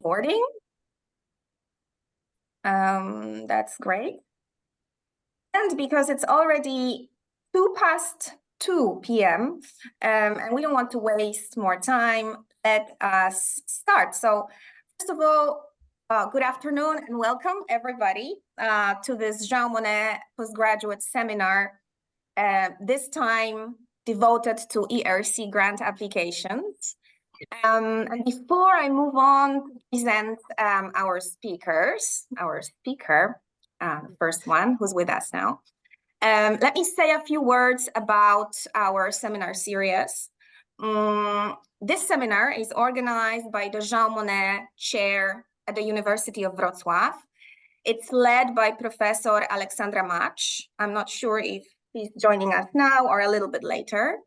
recording. That's great. And because it's already 2 p.m. And we don't want to waste more time, let us start. So first of all, good afternoon and welcome everybody to this Jean Monnet postgraduate seminar, this time devoted to ERC grant applications. And before I move on to present our speaker, the first one who's with us now, let me say a few words about our seminar series. This seminar is organized by the Jean Monnet Chair at the University of Wrocław. It's led by Professor Aleksandra Mach. I'm not sure if he's joining us now or a little bit later.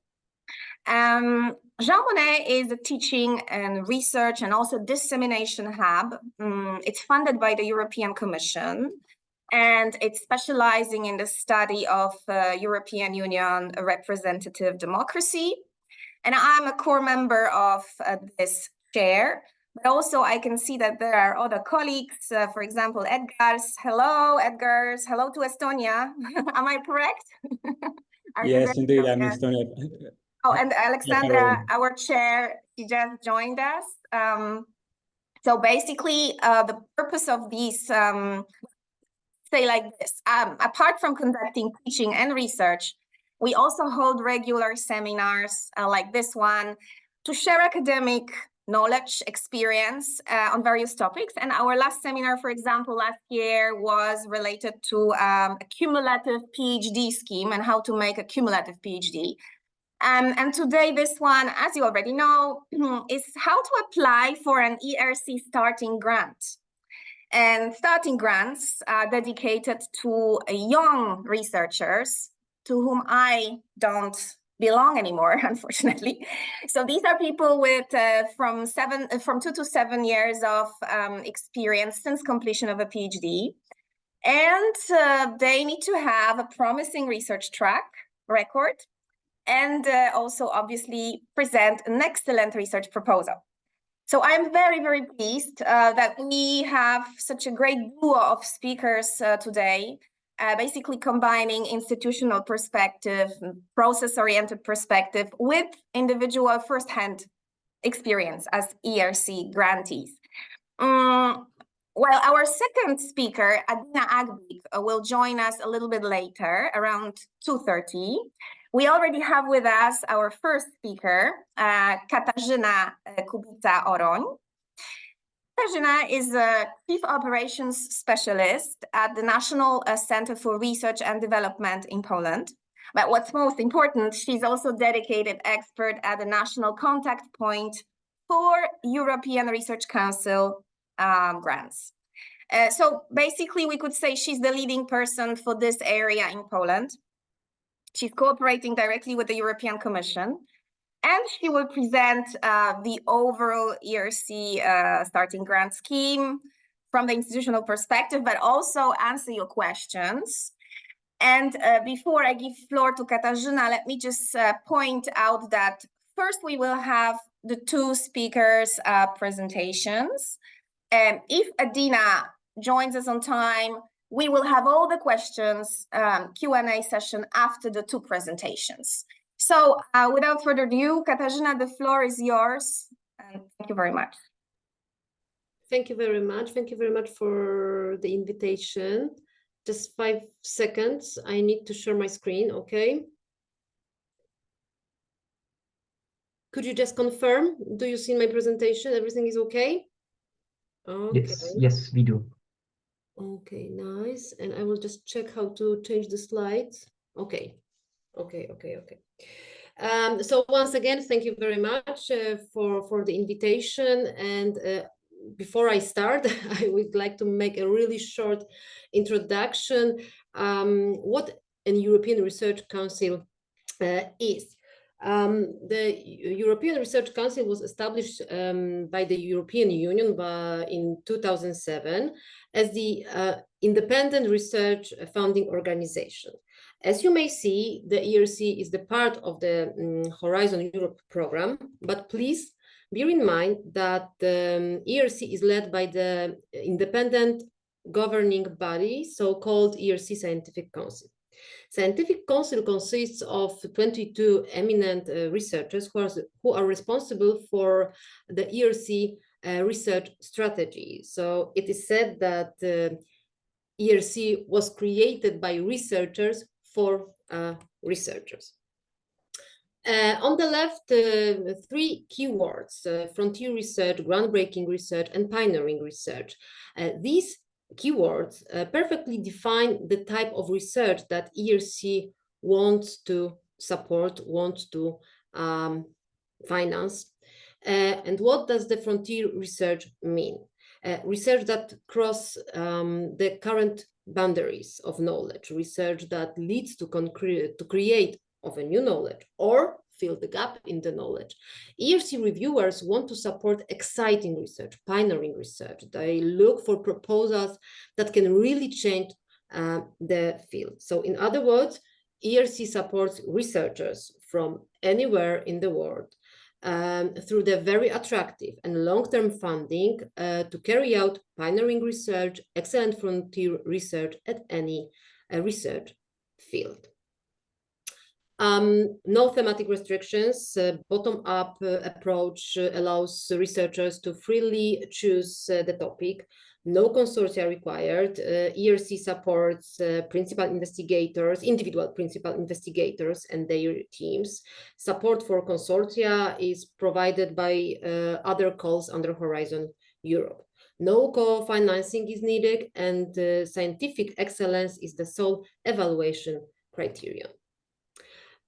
Jean Monnet is a teaching and research and also dissemination hub. It's funded by the European Commission, and it's specializing in the study of European Union representative democracy. And I'm a core member of this chair, but also I can see that there are other colleagues, for example, Edgar's. Hello, Edgar's. Hello to Estonia. Am I correct? Yes, indeed, I'm Estonia. Oh, and Alexandra, our chair, she just joined us. So basically, the purpose of these, say like this, apart from conducting teaching and research, we also hold regular seminars like this one to share academic knowledge, experience on various topics. And our last seminar, for example, last year was related to a cumulative PhD scheme and how to make a cumulative PhD. And today, this one, as you already know, is how to apply for an ERC Starting Grant. And starting grants are dedicated to young researchers to whom I don't belong anymore, unfortunately. So these are people with from 2 to 7 years of experience since completion of a PhD. And they need to have a promising research track record and also obviously present an excellent research proposal. So I'm very, very pleased that we have such a great duo of speakers today, basically combining institutional perspective, process-oriented perspective with individual first-hand experience as ERC grantees. While our second speaker, Adina Akbik, will join us a little bit later, around 2:30. We already have with us our first speaker, Katarzyna Kubica-Oroń. Katarzyna is a Chief Operations Specialist at the National Center for Research and Development in Poland. But what's most important, she's also dedicated expert at the National Contact Point for European Research Council grants. So basically, we could say she's the leading person for this area in Poland. She's cooperating directly with the European Commission, and she will present the overall ERC Starting Grant scheme from the institutional perspective, but also answer your questions. And before I give floor to Katarzyna, let me just point out that first we will have the two speakers' presentations. If Adina joins us on time, we will have all the questions, Q&A session after the two presentations. So without further ado, Katarzyna, the floor is yours. And thank you very much. Thank you very much. Thank you very much for the invitation. Just 5 seconds. I need to share my screen, okay? Could you just confirm? Do you see my presentation? Everything is okay? Okay. Yes, we do. Okay, nice. And I will just check how to change the slides. Okay. So once again, thank you very much for the invitation. And before I start, I would like to make a really short introduction. What an European Research Council is. The European Research Council was established by the European Union in 2007 as the independent research funding organization. As you may see, the ERC is the part of the Horizon Europe program, but please Bear in mind that the ERC is led by the independent governing body, so-called ERC Scientific Council. Scientific Council consists of 22 eminent researchers who are responsible for the ERC research strategy. So it is said that ERC was created by researchers for researchers. On the left, three keywords: frontier research, groundbreaking research, and pioneering research. These keywords perfectly define the type of research that ERC wants to support, wants to finance. And what does the frontier research mean? Research that cross the current boundaries of knowledge, research that leads to create of a new knowledge or fill the gap in the knowledge. ERC reviewers want to support exciting research, pioneering research. They look for proposals that can really change the field. So in other words, ERC supports researchers from anywhere in the world through the very attractive and long-term funding to carry out pioneering research, excellent frontier research at any research field. No thematic restrictions. Bottom-up approach allows researchers to freely choose the topic. No consortia required. ERC supports principal investigators, individual principal investigators and their teams. Support for consortia is provided by other calls under Horizon Europe. No co-financing is needed, and scientific excellence is the sole evaluation criterion.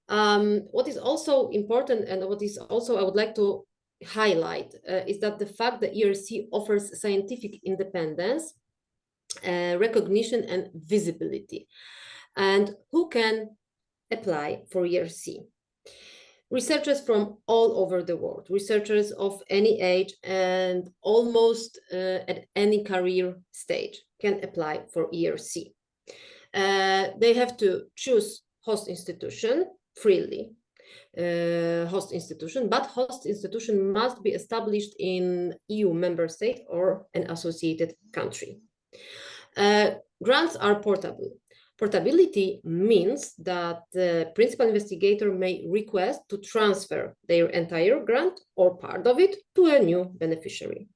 What is also important, and what is also I would like to highlight, is that the fact that ERC offers scientific independence, recognition, and visibility. And who can apply for ERC? Researchers from all over the world, researchers of any age and almost at any career stage can apply for ERC. They have to choose host institution freely, host institution, but host institution must be established in EU member state or an associated country. Grants are portable. Portability means that the principal investigator may request to transfer their entire grant or part of it to a new beneficiary.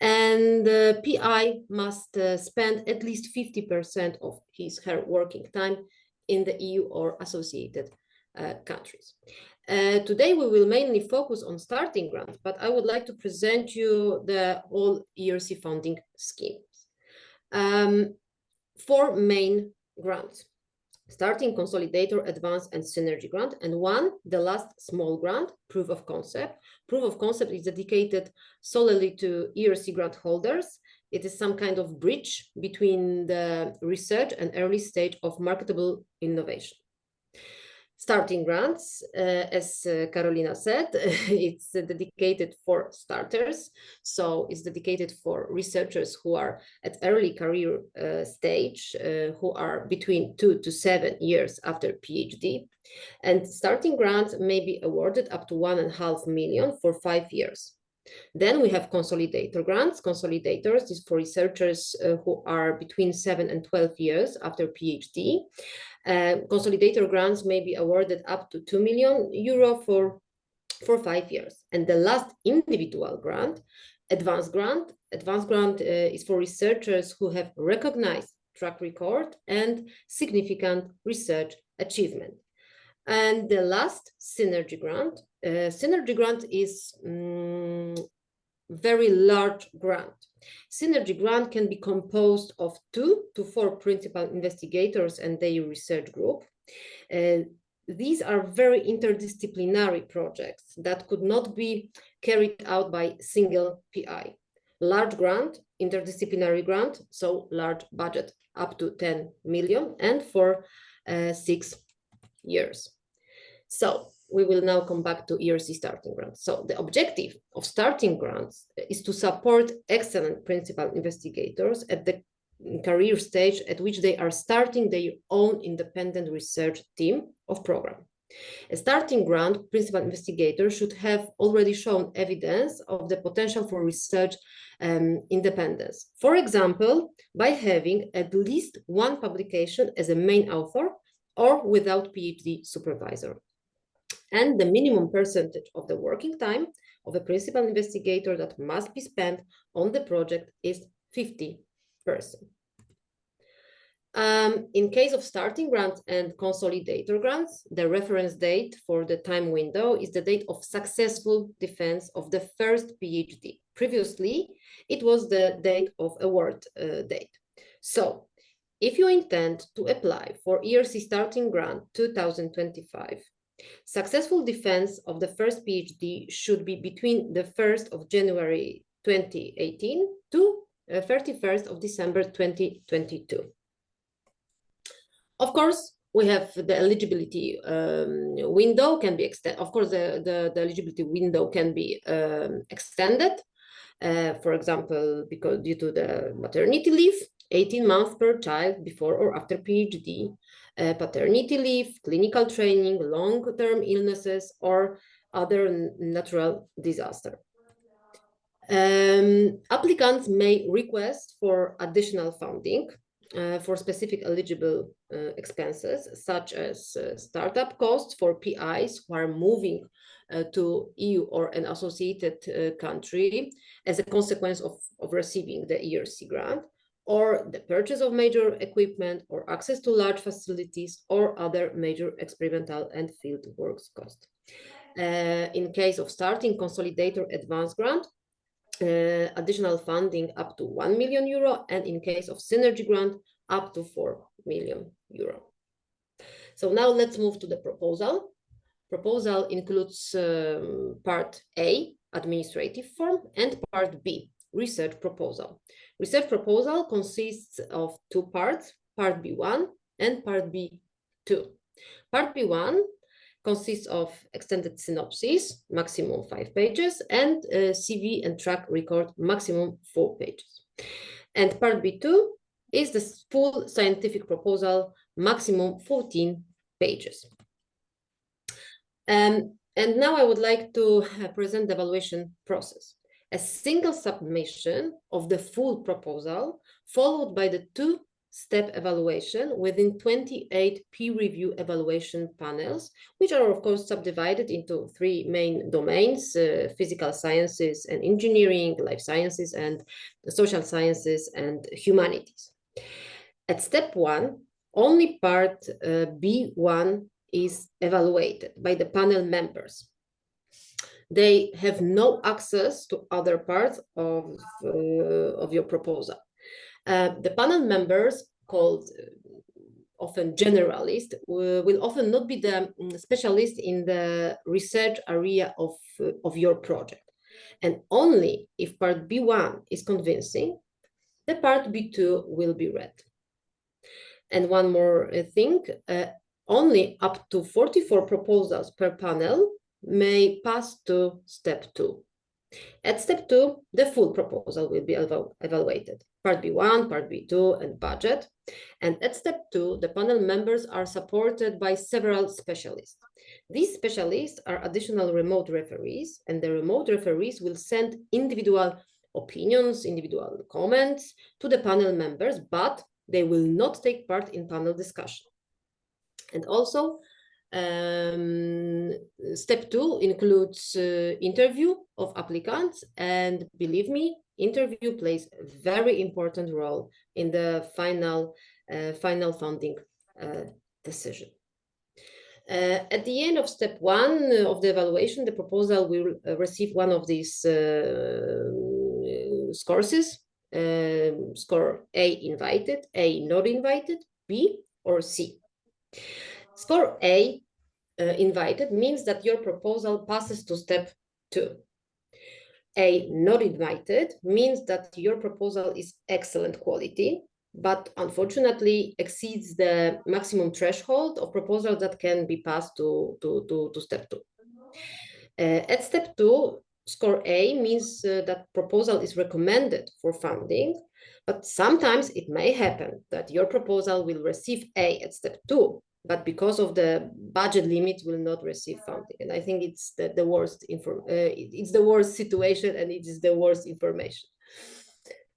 And the PI must spend at least 50% of her working time in the EU or associated countries. Today we will mainly focus on starting grants, but I would like to present you the whole ERC funding schemes. 4 main grants: starting, consolidator, advance, and synergy grant, and one, the last small grant, proof of concept. Proof of concept is dedicated solely to ERC grant holders. It is some kind of bridge between the research and early stage of marketable innovation. Starting grants, as Karolina said, it's dedicated for starters. So it's dedicated for researchers who are at early career stage, who are between 2 to 7 years after PhD. And starting grants may be awarded up to 1.5 million for 5 years. Then we have consolidator grants. Consolidators is for researchers who are between 7 and 12 years after PhD. Consolidator grants may be awarded up to 2 million euro for 5 years. And the last individual grant, advance grant. Advance grant is for researchers who have recognized track record and significant research achievement. And the last, synergy grant. Synergy grant is very large grant. Synergy grant can be composed of 2 to 4 principal investigators and their research group. These are very interdisciplinary projects that could not be carried out by single PI. Large grant, interdisciplinary grant, so large budget up to 10 million and for 6 years. So we will now come back to ERC starting grants. So the objective of starting grants is to support excellent principal investigators at the career stage at which they are starting their own independent research team of program. A starting grant principal investigator should have already shown evidence of the potential for research independence. For example, by having at least one publication as a main author or without PhD supervisor. And the minimum percentage of the working time of a principal investigator that must be spent on the project is 50%. In case of starting grants and consolidator grants, the reference date for the time window is the date of successful defense of the first PhD. Previously, it was the date of award date. So, if you intend to apply for ERC Starting Grant 2025, successful defense of the first PhD should be between the 1st of January 2018 to 31st of December 2022. Of course, we have the eligibility window can be extended. Of course, the eligibility window can be extended. For example, because due to the maternity leave, 18 months per child before or after PhD, paternity leave, clinical training, long-term illnesses, or other natural disaster. Applicants may request for additional funding for specific eligible expenses, such as startup costs for PIs who are moving to EU or an associated country as a consequence of receiving the ERC grant, or the purchase of major equipment, or access to large facilities, or other major experimental and field works cost. In case of starting consolidator advance grant, additional funding up to 1 million euro, and in case of synergy grant, up to 4 million euro. So now let's move to the proposal. Proposal includes part A, administrative form, and part B, research proposal. Research proposal consists of two parts, part B1 and part B2. Part B1 consists of extended synopsis, maximum 5 pages, and CV and track record, maximum 4 pages. And part B2 is the full scientific proposal, maximum 14 pages. And now I would like to present the evaluation process. A single submission of the full proposal, followed by the two-step evaluation within 28 peer review evaluation panels, which are of course subdivided into 3 main domains, physical sciences and engineering, life sciences and social sciences and humanities. At step 1, only part B1 is evaluated by the panel members. They have no access to other parts of your proposal. The panel members, called often generalist, will often not be the specialist in the research area of your project. And only if part B1 is convincing, the part B2 will be read. And one more thing, only up to 44 proposals per panel may pass to step 2. At step 2, the full proposal will be evaluated. Part B1, part B2, and budget. And at step 2, the panel members are supported by several specialists. These specialists are additional remote referees, and the remote referees will send individual opinions, individual comments to the panel members, but they will not take part in panel discussion. And also, step 2 includes interview of applicants, and believe me, interview plays a very important role in the final funding decision. At the end of step 1 of the evaluation, the proposal will receive one of these courses. Score A, invited, A, not invited, B, or C. Score A, invited, means that your proposal passes to step 2. A, not invited, means that your proposal is excellent quality, but unfortunately exceeds the maximum threshold of proposals that can be passed to step 2. At step 2, score A means that proposal is recommended for funding, but sometimes it may happen that your proposal will receive A at step 2, but because of the budget limit will not receive funding. And I think it's the worst it's the worst situation, and it is the worst information.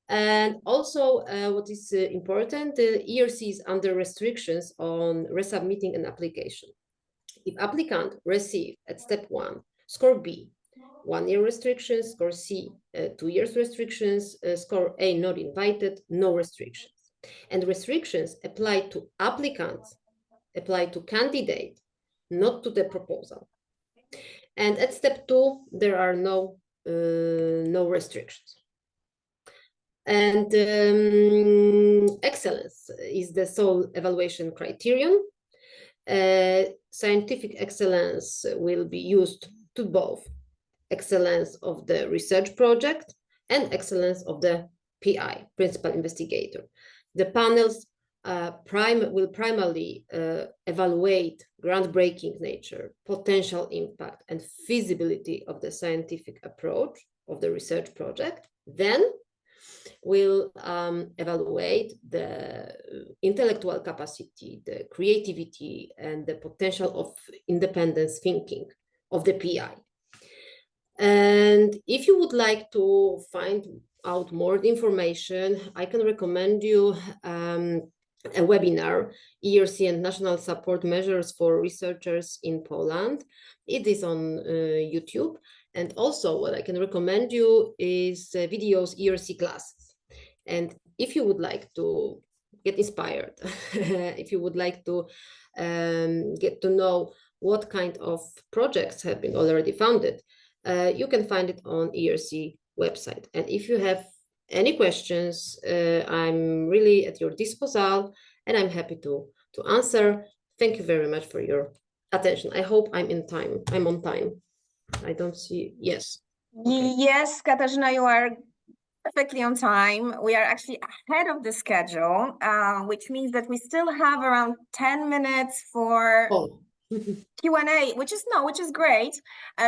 And also what is important, the ERC is under restrictions on resubmitting an application. If applicant receive at step 1 score B, 1 year restrictions, score C, 2 years restrictions, score A not invited, no restrictions. And restrictions apply to applicants, apply to candidate, not to the proposal. And at step 2, there are no restrictions. And excellence is the sole evaluation criterion. Scientific excellence will be used to both excellence of the research project and excellence of the PI, principal investigator. The panels will primarily evaluate groundbreaking nature, potential impact, and feasibility of the scientific approach of the research project. Then will evaluate the intellectual capacity, the creativity, and the potential of independence thinking of the PI. And if you would like to find out more information, I can recommend you a webinar, ERC and National Support Measures for Researchers in Poland. It is on YouTube. And also what I can recommend you is videos ERC classes. And if you would like to get inspired, if you would like to get to know what kind of projects have been already funded, you can find it on ERC website. And if you have any questions, I'm really at your disposal, and I'm happy to answer. Thank you very much for your attention. I hope I'm on time. I don't see, yes. Okay. Yes, Katarzyna, you are perfectly on time. We are actually ahead of the schedule, which means that we still have around 10 minutes for Q&A, which is great,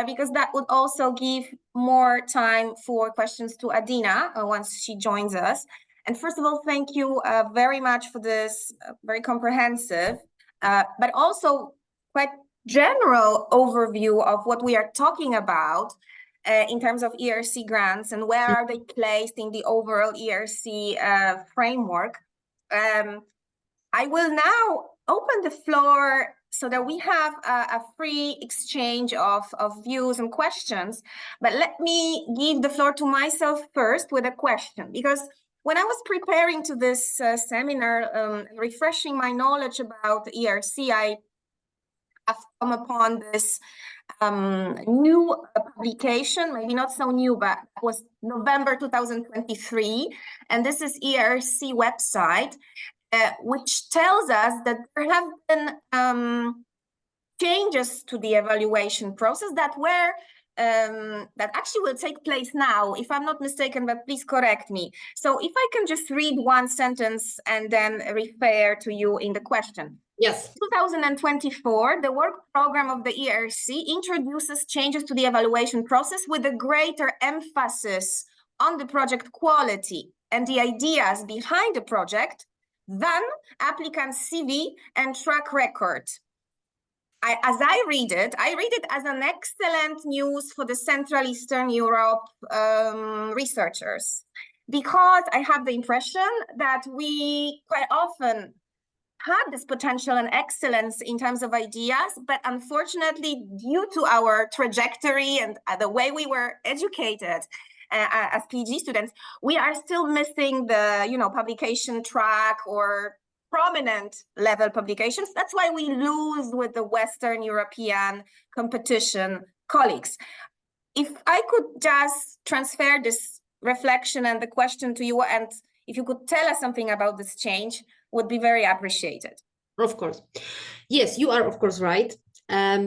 because that would also give more time for questions to Adina once she joins us. And first of all, thank you very much for this very comprehensive, but also quite general overview of what we are talking about in terms of ERC grants and where are they placed in the overall ERC framework. I will now open the floor so that we have a free exchange of views and questions. But let me give the floor to myself first with a question, because when I was preparing to this seminar, refreshing my knowledge about ERC, I have come upon this new publication, maybe not so new, but it was November 2023. And this is ERC website, which tells us that there have been changes to the evaluation process that actually will take place now, if I'm not mistaken, but please correct me. So if I can just read one sentence and then refer to you in the question. Yes. 2024, the work program of the ERC introduces changes to the evaluation process with a greater emphasis on the project quality and the ideas behind the project than applicant's CV and track record. As I read it as an excellent news for the Central Eastern Europe researchers, because I have the impression that we quite often had this potential and excellence in terms of ideas, but unfortunately, due to our trajectory and the way we were educated as PhD students, we are still missing the publication track or prominent level publications. That's why we lose with the Western European competition colleagues. If I could just transfer this reflection and the question to you, and if you could tell us something about this change, would be very appreciated. Of course. Yes, you are of course right.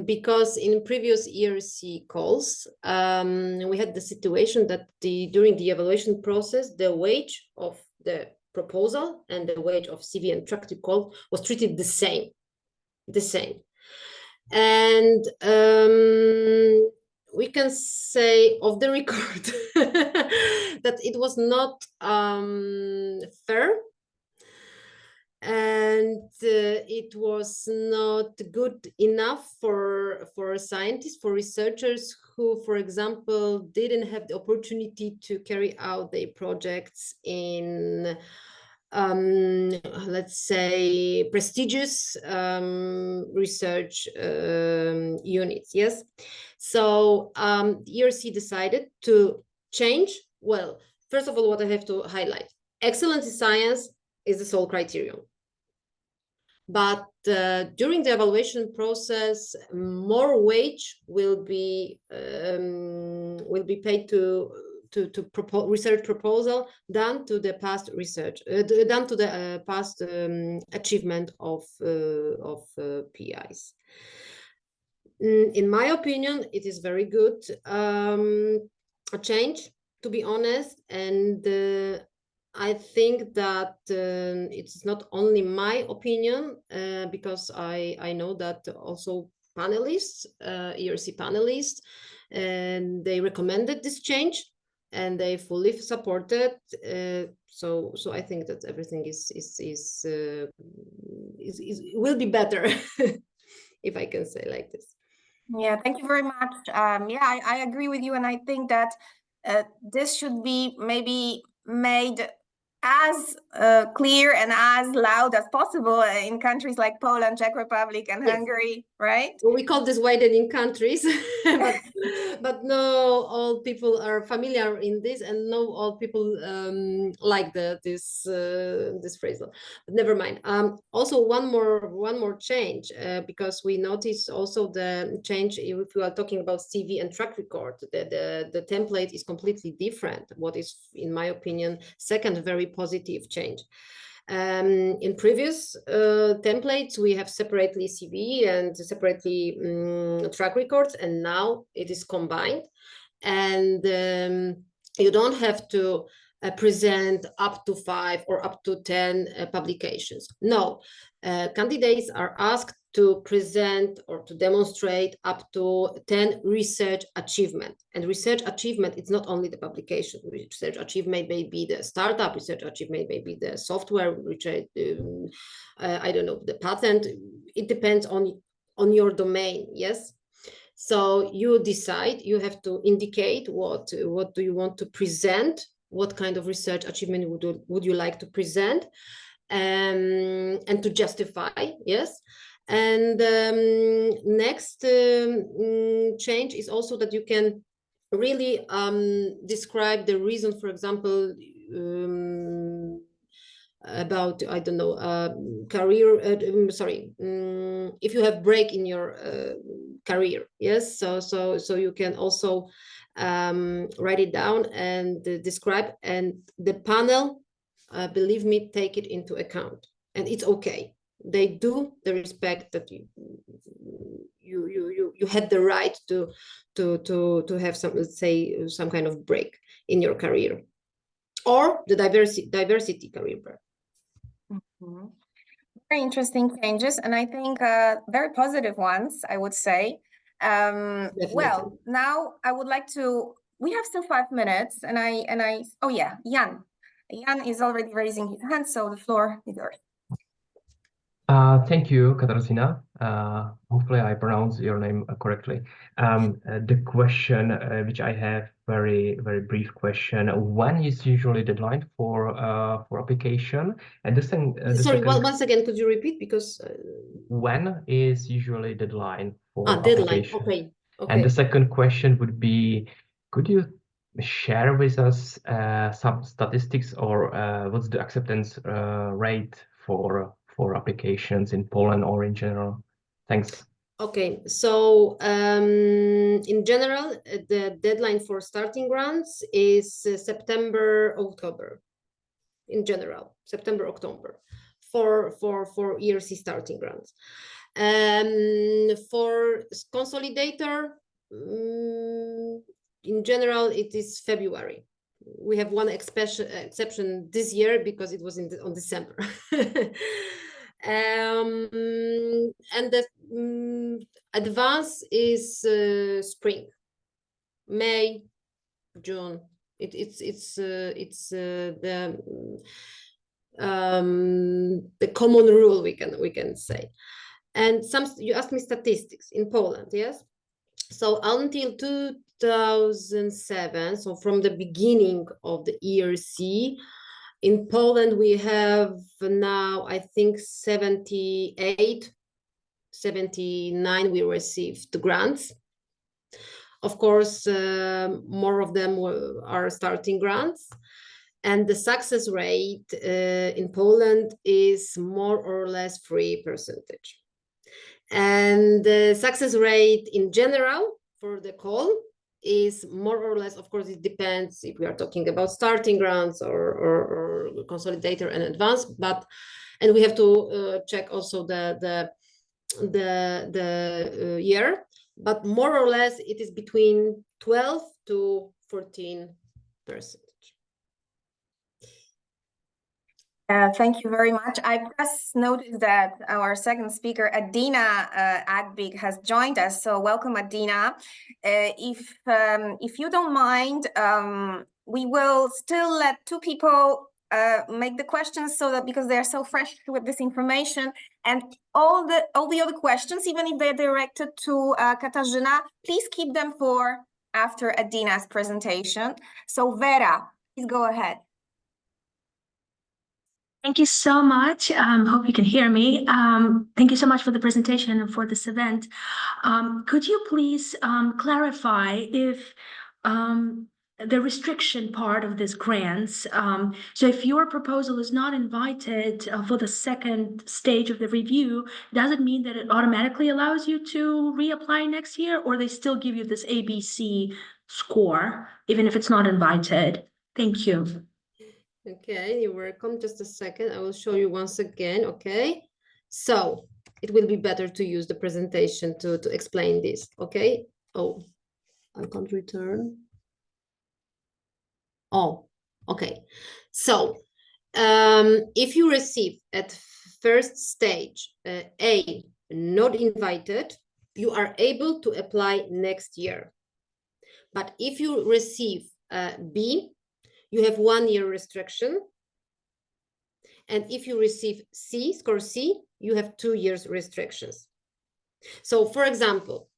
Because in previous ERC calls, we had the situation that during the evaluation process, the wage of the proposal and the wage of CV and track record was treated the same. And we can say off the record that it was not fair. and it was not good enough for scientists, for researchers who, for example, didn't have the opportunity to carry out their projects in let's say prestigious research units. Yes, so ERC decided to change. Well, first of all, what I have to highlight: excellence in science is the sole criterion. But during the evaluation process, more wage will be paid to research proposal than to the past research, than to the past achievement of PIs. In my opinion, it is very good a change, to be honest, and I think that it's not only my opinion, because I know that also panelists, ERC panelists, and they recommended this change, and they fully supported. So I think that everything will be better, if I can say like this. Yeah, thank you very much. Yeah, I agree with you, and I think that this should be maybe made as clear and as loud as possible in countries like Poland, Czech Republic, and Yes. Hungary, right? Well, we call this widening countries, but no, all people are familiar in this, and no, all people like this phrasal. But never mind. Also, one more change, because we notice also the change if we are talking about CV and track record. The template is completely different. What is, in my opinion, second very positive change. In previous templates, we have separately CV and separately track records, and now it is combined. And you don't have to present up to 5 or up to 10 publications. No, candidates are asked to present or to demonstrate up to 10 research achievement. And research achievement, it's not only the publication. Research achievement may be the startup, research achievement may be the software, which I don't know, the patent. It depends on your domain, yes? So you decide, you have to indicate what do you want to present, what kind of research achievement would you like to present, and to justify, yes? And next change is also that you can really describe the reason, for example, about, I don't know, career, if you have break in your career, yes? So you can also write it down and describe, and the panel, believe me, take it into account, and it's okay. They do the respect that you had the right to have some, let's say, some kind of break in your career, or the diversity career break. Mm-hmm. Very interesting changes, and I think very positive ones, I would say. Well, now I would like to. We have still 5 minutes, and I. Oh yeah, Jan. Jan is already raising his hand, so the floor is yours. Thank you, Katarzyna. Hopefully I pronounce your name correctly. The question which I have, very brief question. When is usually deadline for application? And the sorry, once again, could you repeat? Because when is usually deadline for deadline? application? Okay. And the second question would be, could you share with us some statistics, or what's the acceptance rate for applications in Poland or in general? Thanks. Okay, so in general, the deadline for starting grants is September, October. In general, September, October, for ERC starting grants. For consolidator, in general, it is February. We have one exception this year because it was on December. And the advance is spring, May, June. It's the the common rule, we can say. And you asked me statistics in Poland, yes? So until 2007, so from the beginning of the ERC, in Poland, we have now, I think, 78, 79 we received grants. Of course, more of them are starting grants. And the success rate in Poland is more or less 3%. And the success rate in general for the call is more or less, of course, it depends if we are talking about starting grants or consolidator and advanced, and we have to check also the year, but more or less it is between 12 to 14%. Thank you very much. I just noticed that our second speaker, Adina Akbik, has joined us. So welcome, Adina. If you don't mind, we will still let two people make the questions, so that because they're so fresh with this information, and all the other questions, even if they're directed to Katarzyna, please keep them for after Adina's presentation. So Vera, please go ahead. Thank you so much. Hope you can hear me. Thank you so much for the presentation and for this event. Could you please clarify if the restriction part of this grants, so if your proposal is not invited for the second stage of the review, does it mean that it automatically allows you to reapply next year, or they still give you this ABC score, even if it's not invited? Thank you. Okay, you're welcome. Just a second. I will show you once again. Okay, so it will be better to use the presentation to explain this. Okay. Oh, I can't return. Oh, okay. So if you receive at first stage A, not invited, you are able to apply next year. But if you receive B, you have 1 year restriction. And if you receive C, score C, you have 2 years restrictions. So for example,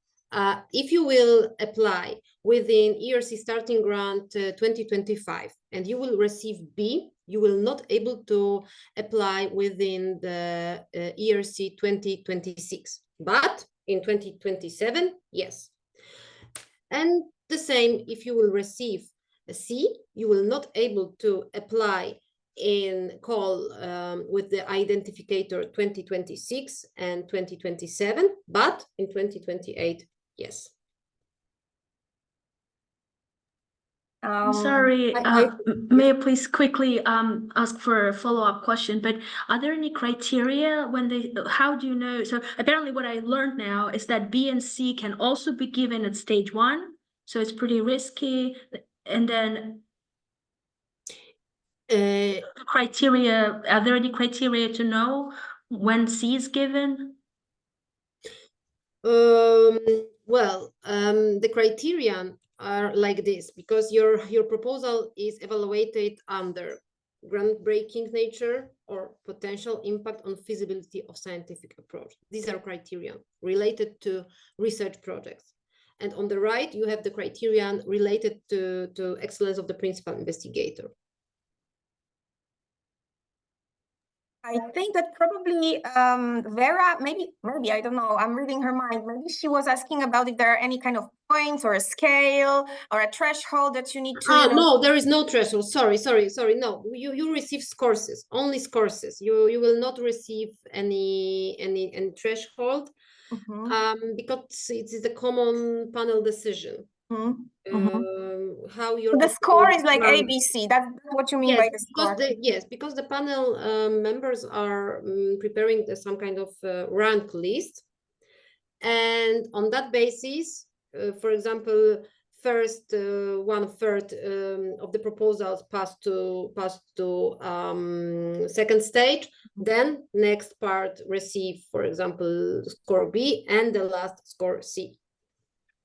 if you will apply within ERC Starting Grant 2025 and you will receive B, you will not able to apply within the ERC 2026, but in 2027, yes. And the same, if you will receive a C, you will not able to apply in call with the identificator 2026 and 2027, but in 2028, yes. I'm sorry, may I please quickly ask for a follow-up question, but are there any criteria when how do you know? So apparently what I learned now is that B and C can also be given at stage 1, so it's pretty risky. And then criteria, are there any criteria to know when C is given? Well, the criterion are like this, because your proposal is evaluated under groundbreaking nature or potential impact on feasibility of scientific approach. These are criteria related to research projects. And on the right, you have the criterion related to excellence of the principal investigator. I think that probably Vera, maybe, I don't know, I'm reading her mind. Maybe she was asking about if there are any kind of points or a scale or a threshold that you need to. No, there is no threshold. Sorry. No, you receive courses, only courses. You will not receive any threshold because it is a common panel decision. How your the score is like ABC. That's what you mean by the score. Because the panel members are preparing some kind of rank list, and on that basis, for example, first 1/3 of the proposals pass to second stage, then next part receive, for example, score B, and the last score C.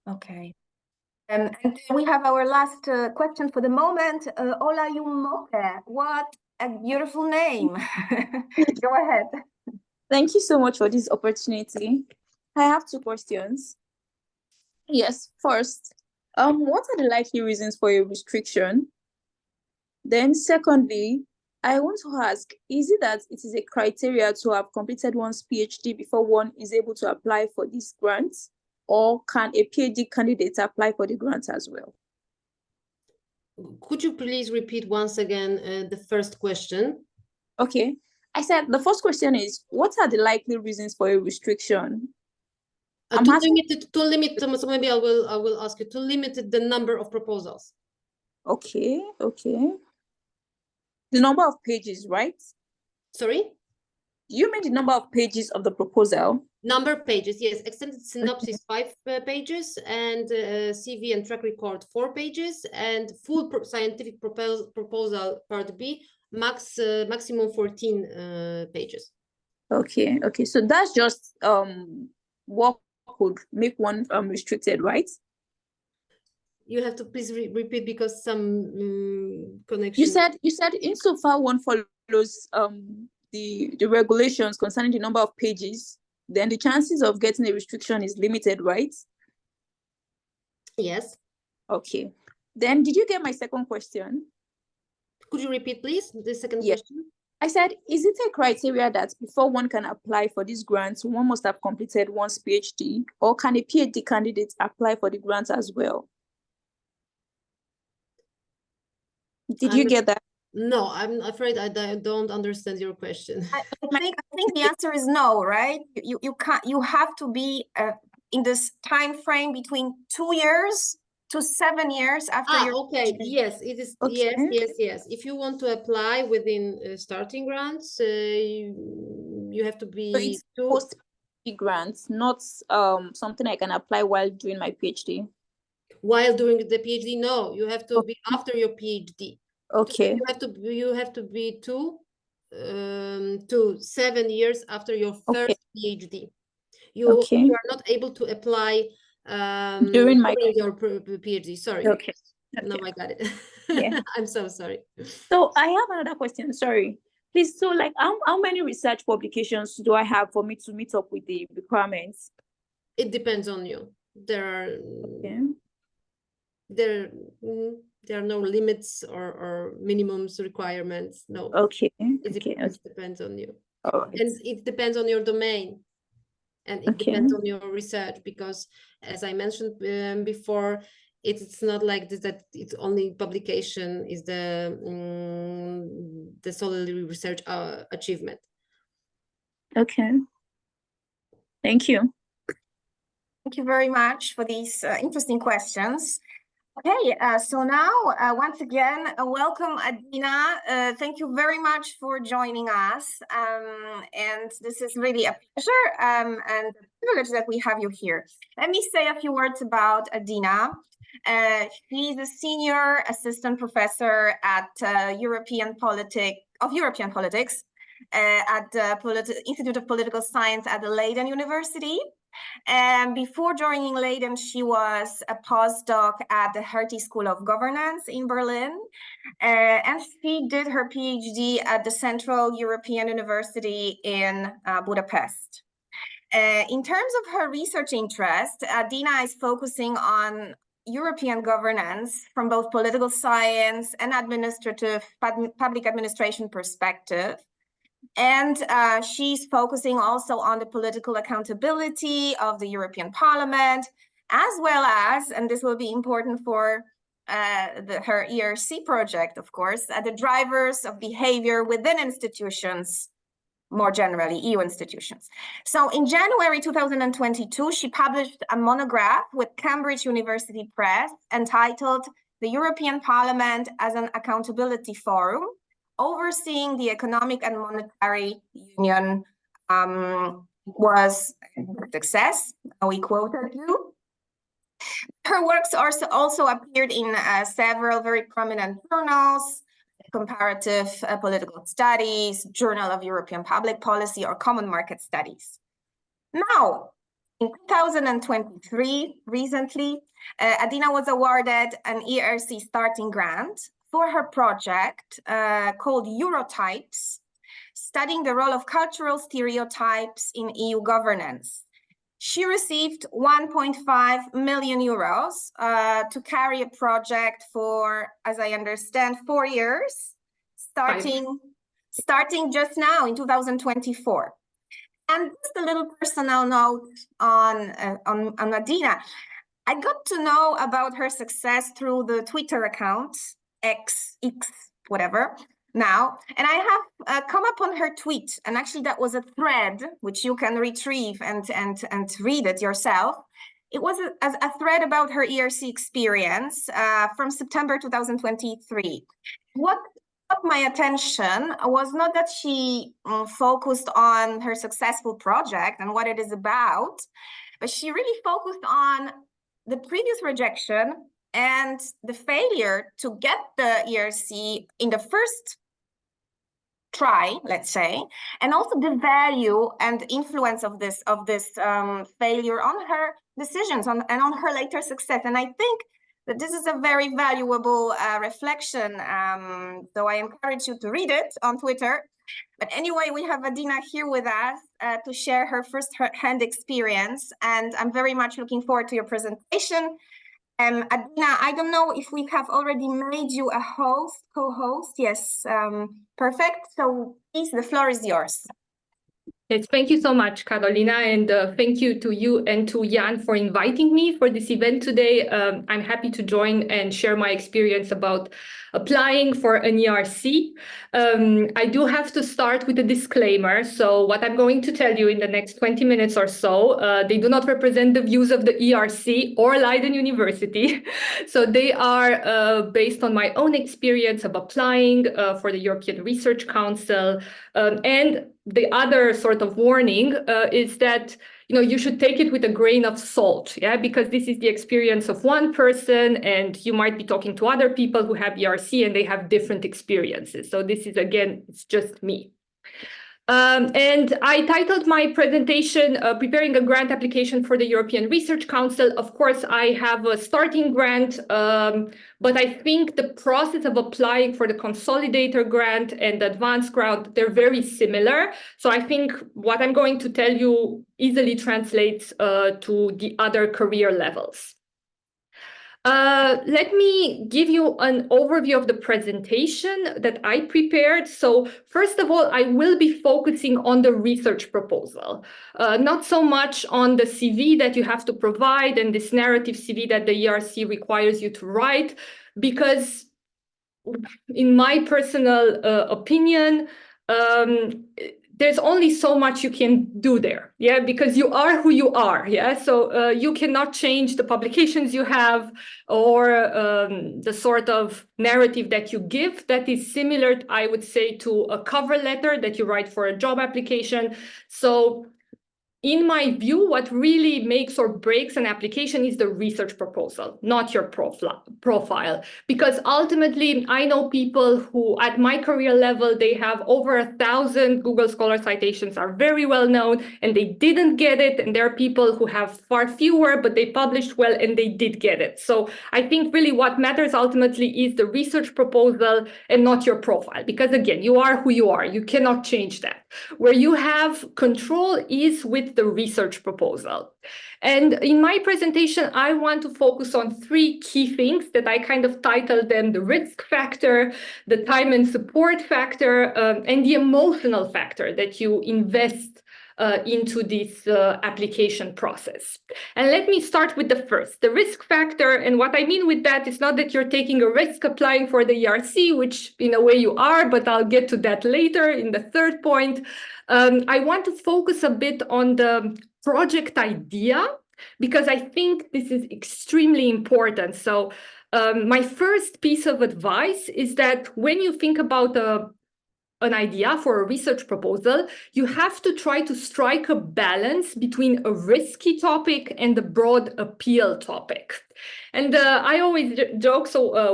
Okay. And we have our last question for the moment. Ola Jumoke, what a beautiful name. Go ahead. Thank you so much for this opportunity. I have 2 questions. Yes, first, what are the likely reasons for a restriction? Then secondly, I want to ask, is it that it is a criteria to have completed one's PhD before one is able to apply for this grant? Or can a PhD candidate apply for the grant as well? Could you please repeat once again the first question? Okay, I said the first question is, what are the likely reasons for a restriction? To limit, so maybe I will ask you to limit the number of proposals. Okay. The number of pages, right? Sorry? You mean the number of pages of the proposal? Number of pages, yes. Extended synopsis, 5 pages, and CV and track record, 4 pages, and full scientific proposal, part B, maximum 14 pages. Okay. So that's just what could make one restricted, right? You have to please repeat because some connection. You said insofar one follows the regulations concerning the number of pages, then the chances of getting a restriction is limited, right? Yes. Okay. Then did you get my second question? Could you repeat, please, the second question? I said, is it a criteria that before one can apply for this grant, one must have completed one's PhD, or can a PhD candidate apply for the grant as well? Did you get that? No, I'm afraid I don't understand your question. I think the answer is no, right? You have to be in this time frame between 2 years to 7 years after your okay. Yes, it is. Okay. Yes. If you want to apply within starting grants, you have to be post PhD grants, not something I can apply while doing my PhD. While doing the PhD, no, you have to be after your PhD. Okay. You have to be 2 to 7 years after your first PhD. You are not able to apply during your PhD. Sorry. Okay. No, I got it. Yeah. I'm so sorry. So I have another question. Sorry. Please, so like how many research publications do I have for me to meet up with the requirements? It depends on you. There are no limits or minimums requirements. No. Okay. It depends on you. Right. And it depends on your domain. And it depends on your research, because as I mentioned before, it's not like this, that it's only publication is the solely research achievement. Okay. Thank you. Thank you very much for these interesting questions. Okay, so now, once again, welcome, Adina. Thank you very much for joining us. And this is really a pleasure and a privilege that we have you here. Let me say a few words about Adina. She's a senior assistant professor at European politics at the Institute of Political Science at the Leiden University. And before joining Leiden, she was a postdoc at the Hertie School of Governance in Berlin. And she did her PhD at the Central European University in Budapest. In terms of her research interest, Adina is focusing on European governance from both political science and administrative public administration perspective. And she's focusing also on the political accountability of the European Parliament, as well as, and this will be important for her ERC project, of course, the drivers of behavior within institutions, more generally, EU institutions. So in January 2022, she published a monograph with Cambridge University Press entitled "The European Parliament as an Accountability Forum, Overseeing the Economic and Monetary Union," was a success. We quoted you. Her works also appeared in several very prominent journals: Comparative Political Studies, Journal of European Public Policy, or Common Market Studies. Now, in 2023, recently, Adina was awarded an ERC Starting Grant for her project called Eurotypes, studying the role of cultural stereotypes in EU governance. She received 1.5 million euros to carry a project for, as I understand, 4 years, starting just now in 2024. And just a little personal note on Adina. I got to know about her success through the Twitter account, X, whatever, now. And I have come upon her tweet, and actually that was a thread, which you can retrieve and read it yourself. It was a thread about her ERC experience from September 2023. What caught my attention was not that she focused on her successful project and what it is about, but she really focused on the previous rejection and the failure to get the ERC in the first try, let's say, and also the value and influence of this failure on her decisions and on her later success. And I think that this is a very valuable reflection. So I encourage you to read it on Twitter. But anyway, we have Adina here with us to share her first-hand experience, and I'm very much looking forward to your presentation. Adina, I don't know if we have already made you a co-host. Yes, perfect. So please, the floor is yours. Yes, thank you so much, Karolina, and thank you to you and to Jan for inviting me for this event today. I'm happy to join and share my experience about applying for an ERC. I do have to start with a disclaimer. So what I'm going to tell you in the next 20 minutes or so, they do not represent the views of the ERC or Leiden University. So they are based on my own experience of applying for the European Research Council. And the other sort of warning is that you should take it with a grain of salt, because this is the experience of one person, and you might be talking to other people who have ERC and they have different experiences. So this is, again, it's just me. And I titled my presentation, Preparing a Grant Application for the European Research Council. Of course, I have a starting grant, but I think the process of applying for the consolidator grant and the advanced grant, they're very similar. So I think what I'm going to tell you easily translates to the other career levels. Let me give you an overview of the presentation that I prepared. So first of all, I will be focusing on the research proposal, not so much on the CV that you have to provide and this narrative CV that the ERC requires you to write, because in my personal opinion, there's only so much you can do there, because you are who you are, so you cannot change the publications you have or the sort of narrative that you give that is similar, I would say, to a cover letter that you write for a job application. So in my view, what really makes or breaks an application is the research proposal, not your profile. Because ultimately, I know people who, at my career level, they have over 1,000 Google Scholar citations, are very well known, and they didn't get it. And there are people who have far fewer, but they published well, and they did get it. So I think really what matters ultimately is the research proposal and not your profile. Because again, you are who you are. You cannot change that. Where you have control is with the research proposal. And in my presentation, I want to focus on 3 key things that I kind of titled them: the risk factor, the time and support factor, and the emotional factor that you invest into this application process. And let me start with the first, the risk factor. And what I mean with that is not that you're taking a risk applying for the ERC, which in a way you are, but I'll get to that later in the third point. I want to focus a bit on the project idea, because I think this is extremely important. So my first piece of advice is that when you think about an idea for a research proposal, you have to try to strike a balance between a risky topic and a broad appeal topic. And I always joke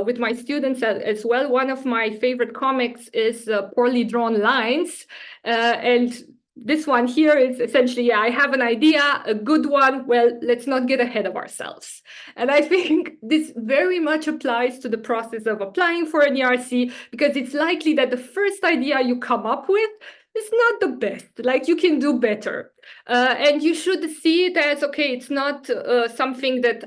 with my students as well. One of my favorite comics is Poorly Drawn Lines. And this one here is essentially, yeah, I have an idea, a good one. Well, let's not get ahead of ourselves. And I think this very much applies to the process of applying for an ERC, because it's likely that the first idea you come up with is not the best. Like, you can do better. And you should see it as, okay, it's not something that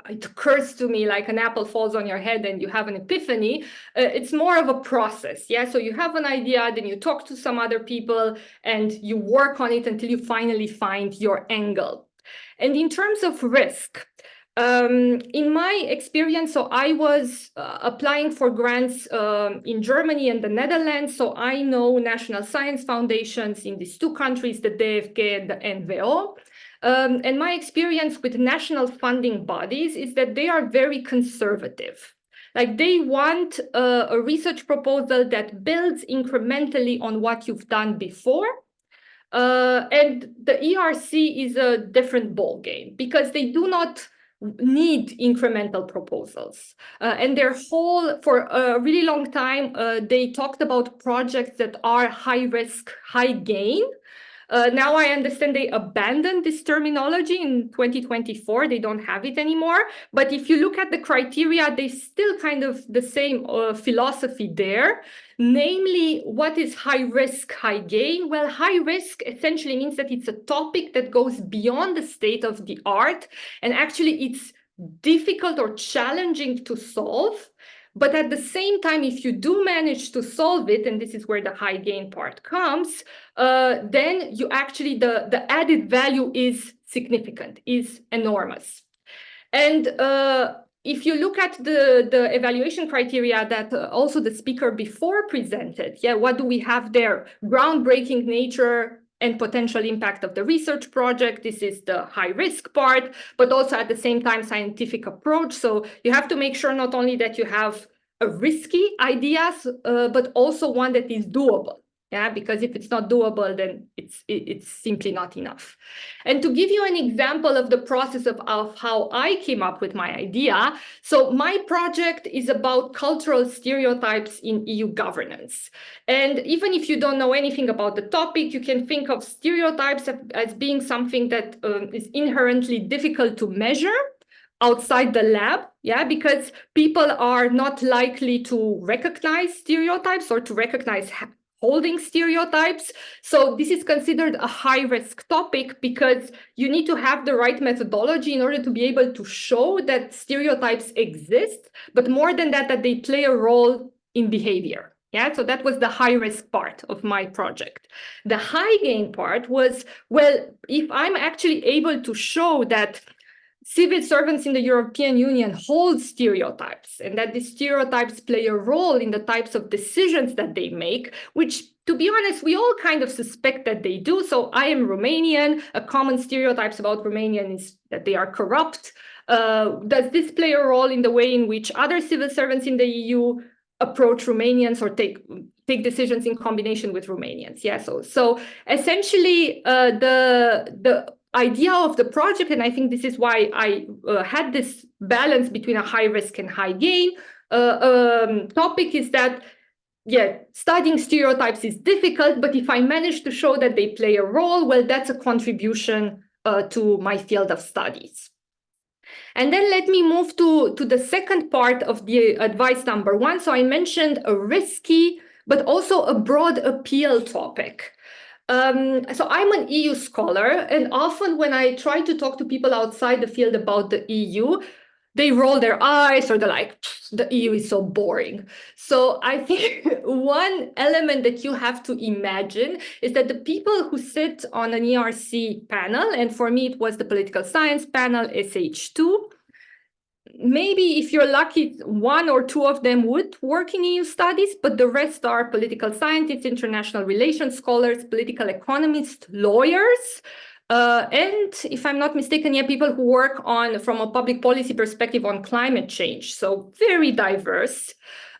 it occurs to me like an apple falls on your head and you have an epiphany. It's more of a process. Yeah. So you have an idea, then you talk to some other people and you work on it until you finally find your angle. And in terms of risk, in my experience, so I was applying for grants in Germany and the Netherlands. So I know national science foundations in these two countries, the DFG and the NVO. And my experience with national funding bodies is that they are very conservative. Like, they want a research proposal that builds incrementally on what you've done before. And the ERC is a different ballgame, because they do not need incremental proposals. And their whole, for a really long time, they talked about projects that are high risk, high gain. Now I understand they abandoned this terminology in 2024. They don't have it anymore. But if you look at the criteria, they still kind of the same philosophy there. Namely, what is high risk, high gain? Well, high risk essentially means that it's a topic that goes beyond the state of the art, and actually it's difficult or challenging to solve. But at the same time, if you do manage to solve it, and this is where the high gain part comes, then you actually, the added value is significant, is enormous. And if you look at the evaluation criteria that also the speaker before presented, yeah, what do we have there? Groundbreaking nature and potential impact of the research project. This is the high risk part, but also at the same time, scientific approach. So you have to make sure not only that you have a risky ideas, but also one that is doable. Yeah, because if it's not doable, then it's simply not enough. And to give you an example of the process of how I came up with my idea, so my project is about cultural stereotypes in EU governance. And even if you don't know anything about the topic, you can think of stereotypes as being something that is inherently difficult to measure outside the lab, yeah, because people are not likely to recognize stereotypes or to recognize holding stereotypes. So this is considered a high-risk topic because you need to have the right methodology in order to be able to show that stereotypes exist, but more than that, that they play a role in behavior. Yeah, so that was the high-risk part of my project. The high-gain part was, well, if I'm actually able to show that civil servants in the European Union hold stereotypes and that these stereotypes play a role in the types of decisions that they make, which, to be honest, we all kind of suspect that they do. So I am Romanian. A common stereotype about Romanians is that they are corrupt. Does this play a role in the way in which other civil servants in the EU approach Romanians or take decisions in combination with Romanians? Yeah, so essentially the idea of the project, and I think this is why I had this balance between a high risk and high gain topic, is that, yeah, studying stereotypes is difficult, but if I manage to show that they play a role, well, that's a contribution to my field of studies. And then let me move to the second part of the advice number one. So I mentioned a risky, but also a broad appeal topic. So I'm an EU scholar, and often when I try to talk to people outside the field about the EU, they roll their eyes or they're like, the EU is so boring. So I think one element that you have to imagine is that the people who sit on an ERC panel, and for me it was the political science panel, SH2, maybe if you're lucky, one or two of them would work in EU studies, but the rest are political scientists, international relations scholars, political economists, lawyers, and if I'm not mistaken, yeah, people who work on, from a public policy perspective, on climate change. So very diverse.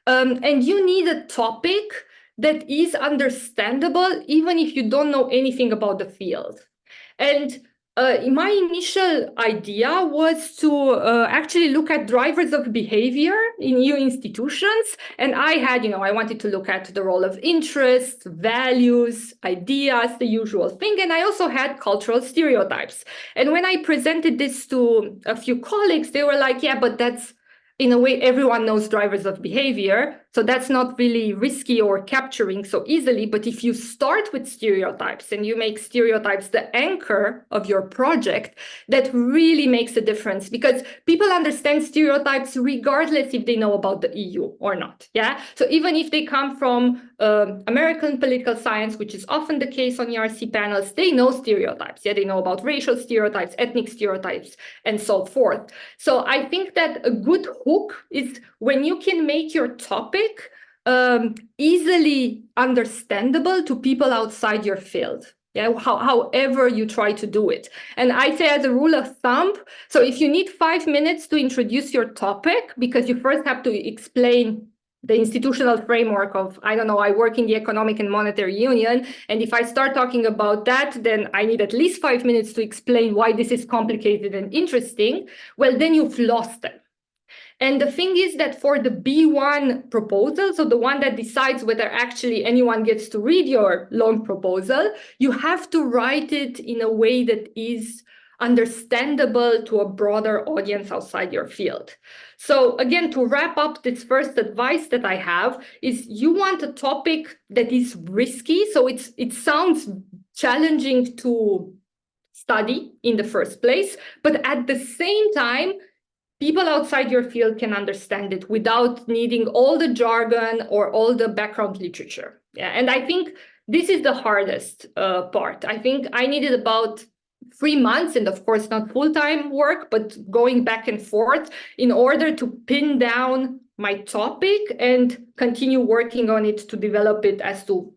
And you need a topic that is understandable, even if you don't know anything about the field. And My initial idea was to actually look at drivers of behavior in EU institutions. And I had, I wanted to look at the role of interest, values, ideas, the usual thing. And I also had cultural stereotypes. And when I presented this to a few colleagues, they were like, yeah, but that's, in a way, everyone knows drivers of behavior. So that's not really risky or capturing so easily. But if you start with stereotypes and you make stereotypes the anchor of your project, that really makes a difference, because people understand stereotypes regardless if they know about the EU or not. Yeah. So even if they come from American political science, which is often the case on ERC panels, they know stereotypes. Yeah, they know about racial stereotypes, ethnic stereotypes, and so forth. So I think that a good hook is when you can make your topic easily understandable to people outside your field. Yeah, however you try to do it. And I say, as a rule of thumb, so if you need 5 minutes to introduce your topic, because you first have to explain the institutional framework of, I don't know, I work in the Economic and Monetary Union, and if I start talking about that, then I need at least 5 minutes to explain why this is complicated and interesting. Well, then you've lost them. And the thing is that for the B1 proposal, so the one that decides whether actually anyone gets to read your long proposal, you have to write it in a way that is understandable to a broader audience outside your field. So again, to wrap up, this first advice that I have is you want a topic that is risky. So it sounds challenging to study in the first place, but at the same time, people outside your field can understand it without needing all the jargon or all the background literature. Yeah, and I think this is the hardest part. I think I needed about 3 months, and of course not full-time work, but going back and forth in order to pin down my topic and continue working on it to develop it as to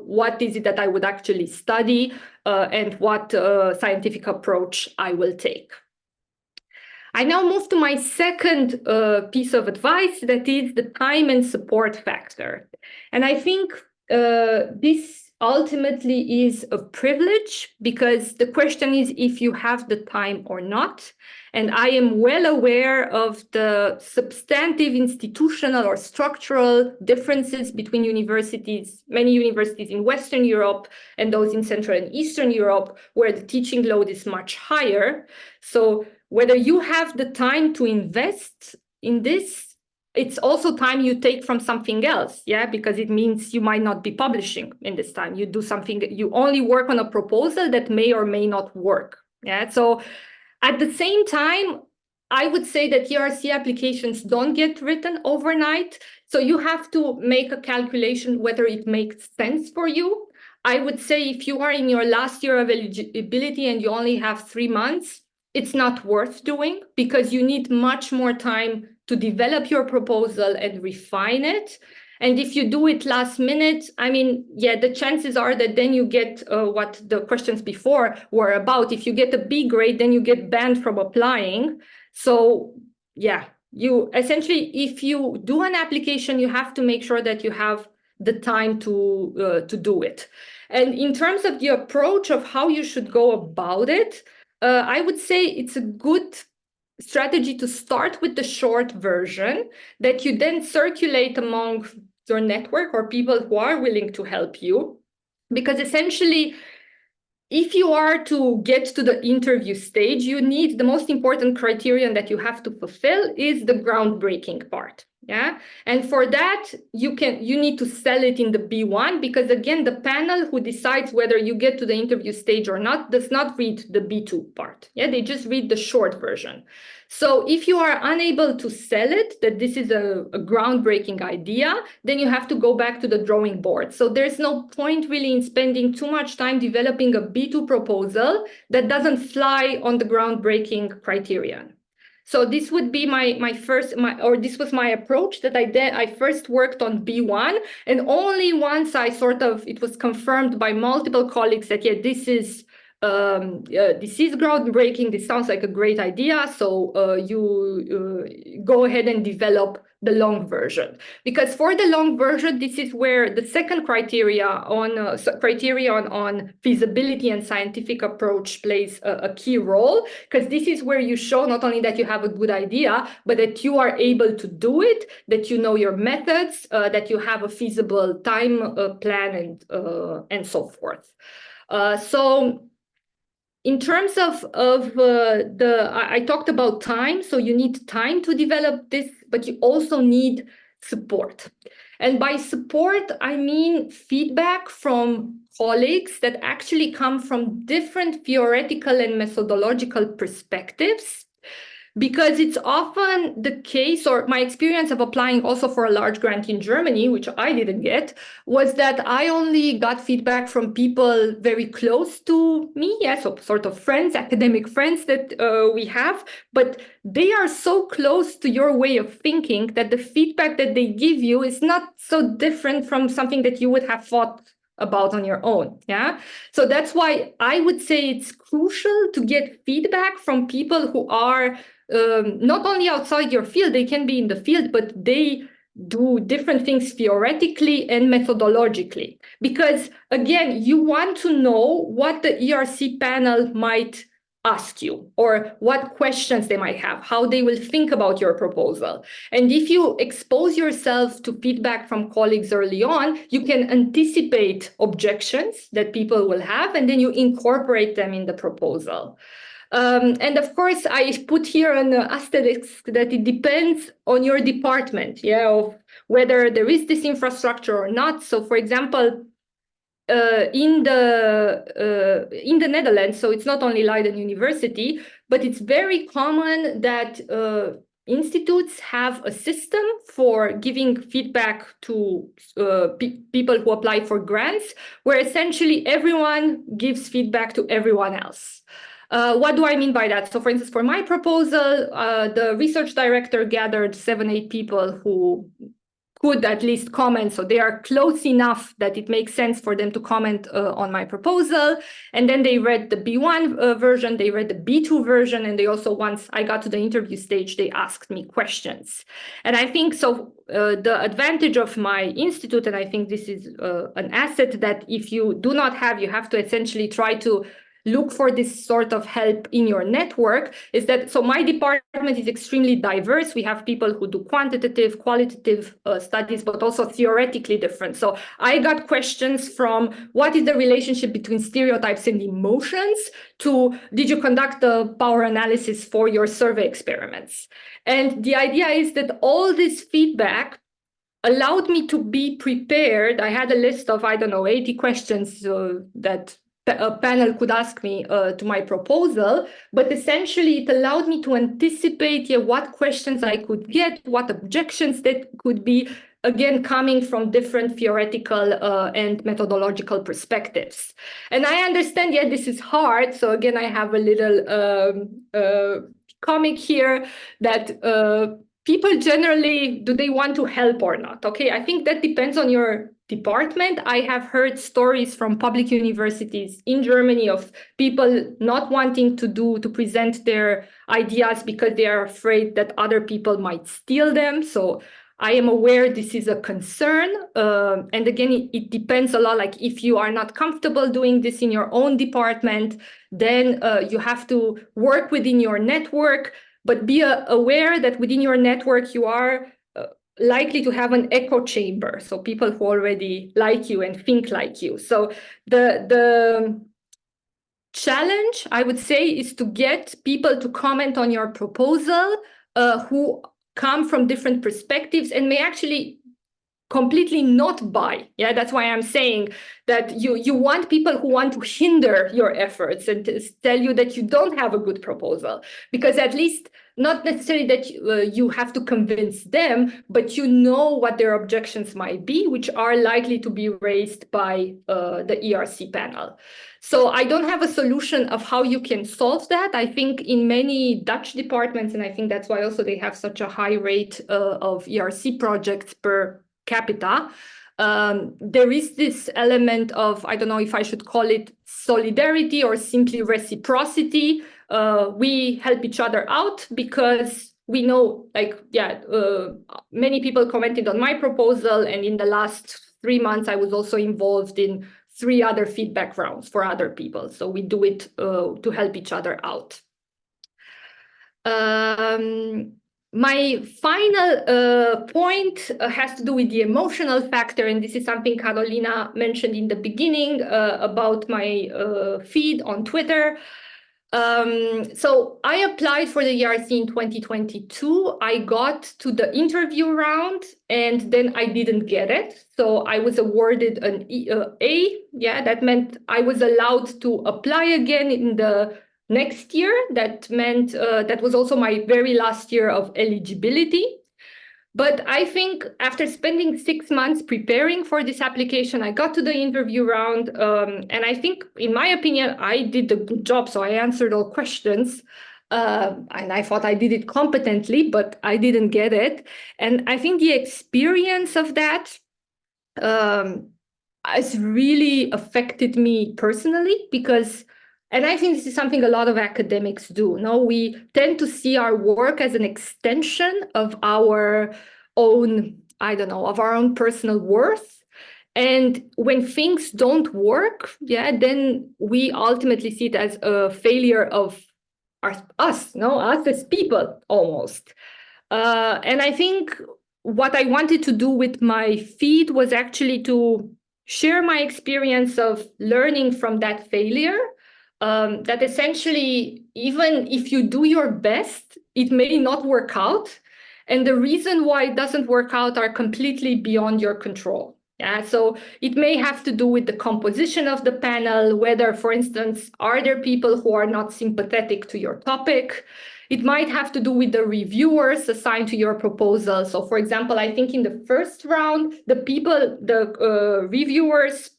what is it that I would actually study and what scientific approach I will take. I now move to my second piece of advice, that is the time and support factor. And I think this ultimately is a privilege, because the question is if you have the time or not. And I am well aware of the substantive institutional or structural differences between universities, many universities in Western Europe and those in Central and Eastern Europe, where the teaching load is much higher. So whether you have the time to invest in this, it's also time you take from something else, yeah, because it means you might not be publishing in this time. You do something, you only work on a proposal that may or may not work, yeah. So at the same time, I would say that ERC applications don't get written overnight. So you have to make a calculation whether it makes sense for you. I would say if you are in your last year of eligibility and you only have 3 months, it's not worth doing, because you need much more time to develop your proposal and refine it. And if you do it last minute, I mean, yeah, the chances are that then you get what the questions before were about. If you get a B grade, then you get banned from applying. So yeah, you essentially, if you do an application, you have to make sure that you have the time to do it. And in terms of the approach of how you should go about it, I would say it's a good strategy to start with the short version that you then circulate among your network or people who are willing to help you. Because essentially, if you are to get to the interview stage, you need the most important criterion that you have to fulfill is the groundbreaking part. Yeah. And for that, you need to sell it in the B1, because again, the panel who decides whether you get to the interview stage or not does not read the B2 part. Yeah, they just read the short version. So if you are unable to sell it, that this is a groundbreaking idea, then you have to go back to the drawing board. So there's no point really in spending too much time developing a B2 proposal that doesn't fly on the groundbreaking criterion. So this would be this was my approach that I first worked on B1, and only once it was confirmed by multiple colleagues that, yeah, this is this is groundbreaking, this sounds like a great idea, so you go ahead and develop the long version. Because for the long version, this is where the second criteria on feasibility and scientific approach plays a key role, because this is where you show not only that you have a good idea, but that you are able to do it, that you know your methods, that you have a feasible time plan, and so forth. So in terms of I talked about time, so you need time to develop this, but you also need support. And by support, I mean feedback from colleagues that actually come from different theoretical and methodological perspectives. Because it's often the case, or my experience of applying also for a large grant in Germany, which I didn't get, was that I only got feedback from people very close to me, so sort of friends, academic friends that we have, but they are so close to your way of thinking that the feedback that they give you is not so different from something that you would have thought about on your own. So that's why I would say it's crucial to get feedback from people who are not only outside your field, they can be in the field, but they do different things theoretically and methodologically. Because again, you want to know what the ERC panel might ask you, or what questions they might have, how they will think about your proposal. And if you expose yourself to feedback from colleagues early on, you can anticipate objections that people will have, and then you incorporate them in the proposal. And of course, I put here an asterisk that it depends on your department, of whether there is this infrastructure or not. So for example, in the Netherlands, so it's not only Leiden University, but it's very common that institutes have a system for giving feedback to people who apply for grants, where essentially everyone gives feedback to everyone else. What do I mean by that? So for instance, for my proposal, the research director gathered 7-8 people who could at least comment, so they are close enough that it makes sense for them to comment on my proposal. And then they read the B1 version, they read the B2 version, and they also, once I got to the interview stage, they asked me questions. And I think so the advantage of my institute, and I think this is an asset that if you do not have, you have to essentially try to look for this sort of help in your network, is that, so my department is extremely diverse. We have people who do quantitative, qualitative studies, but also theoretically different. So I got questions from what is the relationship between stereotypes and emotions to did you conduct the power analysis for your survey experiments? And the idea is that all this feedback allowed me to be prepared. I had a list of, 80 questions that a panel could ask me to my proposal, but essentially it allowed me to anticipate what questions I could get, what objections that could be, again, coming from different theoretical and methodological perspectives. And I understand, this is hard. So again, I have a little comic here that people generally, do they want to help or not? Okay, I think that depends on your department. I have heard stories from public universities in Germany of people not wanting to present their ideas because they are afraid that other people might steal them. So I am aware this is a concern. And again, it depends a lot. Like if you are not comfortable doing this in your own department, then you have to work within your network, but be aware that within your network, you are likely to have an echo chamber. So people who already like you and think like you. So the challenge, I would say, is to get people to comment on your proposal who come from different perspectives and may actually completely not buy. That's why I'm saying that you want people who want to hinder your efforts and to tell you that you don't have a good proposal, because at least not necessarily that you have to convince them, but you know what their objections might be, which are likely to be raised by the ERC panel. So I don't have a solution of how you can solve that. I think in many Dutch departments, and I think that's why also they have such a high rate of ERC projects per capita, there is this element of, I don't know if I should call it solidarity or simply reciprocity. We help each other out because we know, many people commented on my proposal, and in the last 3 months, I was also involved in 3 other feedback rounds for other people. So we do it to help each other out. My final point has to do with the emotional factor, and this is something Karolina mentioned in the beginning about my feed on Twitter. So I applied for the ERC in 2022. I got to the interview round and then I didn't get it. So I was awarded an A. Yeah, that meant I was allowed to apply again in the next year. That meant that was also my very last year of eligibility. But I think after spending 6 months preparing for this application, I got to the interview round. And I think, in my opinion, I did a good job. So I answered all questions. And I thought I did it competently, but I didn't get it. And I think the experience of that has really affected me personally because, and I think this is something a lot of academics do. No, we tend to see our work as an extension of our own, of our own personal worth. And when things don't work, then we ultimately see it as a failure of us as people almost. And I think what I wanted to do with my feed was actually to share my experience of learning from that failure. That essentially, even if you do your best, it may not work out. And the reason why it doesn't work out are completely beyond your control. Yeah, so it may have to do with the composition of the panel, whether, for instance, are there people who are not sympathetic to your topic? It might have to do with the reviewers assigned to your proposal. So, for example, I think in the first round, the reviewers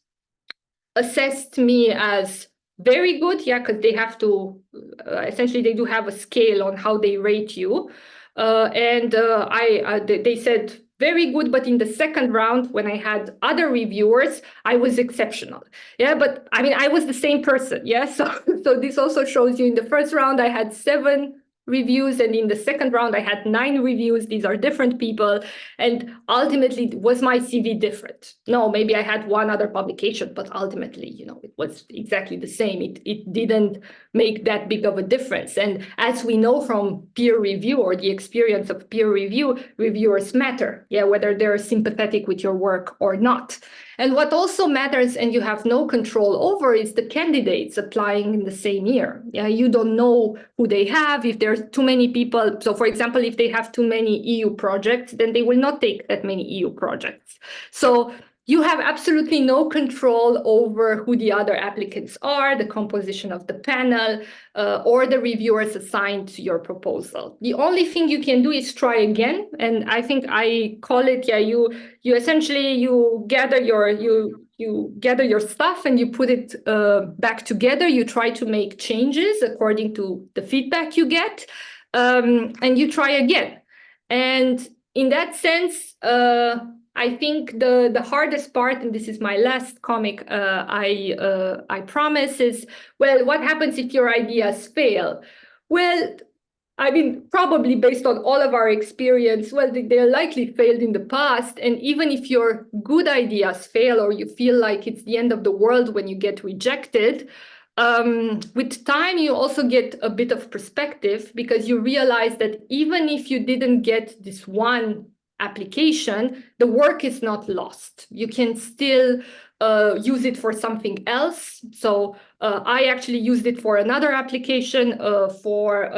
assessed me as very good, because they have to, essentially, they do have a scale on how they rate you. They said very good, but in the second round, when I had other reviewers, I was exceptional. Yeah, but I mean, I was the same person. Yeah, so this also shows you in the first round, I had 7 reviews, and in the second round I had 9 reviews. These are different people, and ultimately, was my CV different? No, maybe I had 1 other publication, but ultimately, it was exactly the same. It didn't make that big of a difference. And as we know from peer review, or the experience of peer review, reviewers matter, whether they're sympathetic with your work or not. And what also matters, and you have no control over, is the candidates applying in the same year. You don't know who they have, if there's too many people. So, for example, if they have too many EU projects, then they will not take that many EU projects. So you have absolutely no control over who the other applicants are, the composition of the panel, or the reviewers assigned to your proposal. The only thing you can do is try again. And I think I call it, you essentially, you gather your stuff and you put it back together. You try to make changes according to the feedback you get, and you try again. And in that sense, I think the hardest part, and this is my last comic, I promise, is, well, what happens if your ideas fail? Well, I mean, probably based on all of our experience, well, they likely failed in the past. And even if your good ideas fail, or you feel like it's the end of the world when you get rejected, with time, you also get a bit of perspective, because you realize that even if you didn't get this one application, the work is not lost. You can still use it for something else. So I actually used it for another application for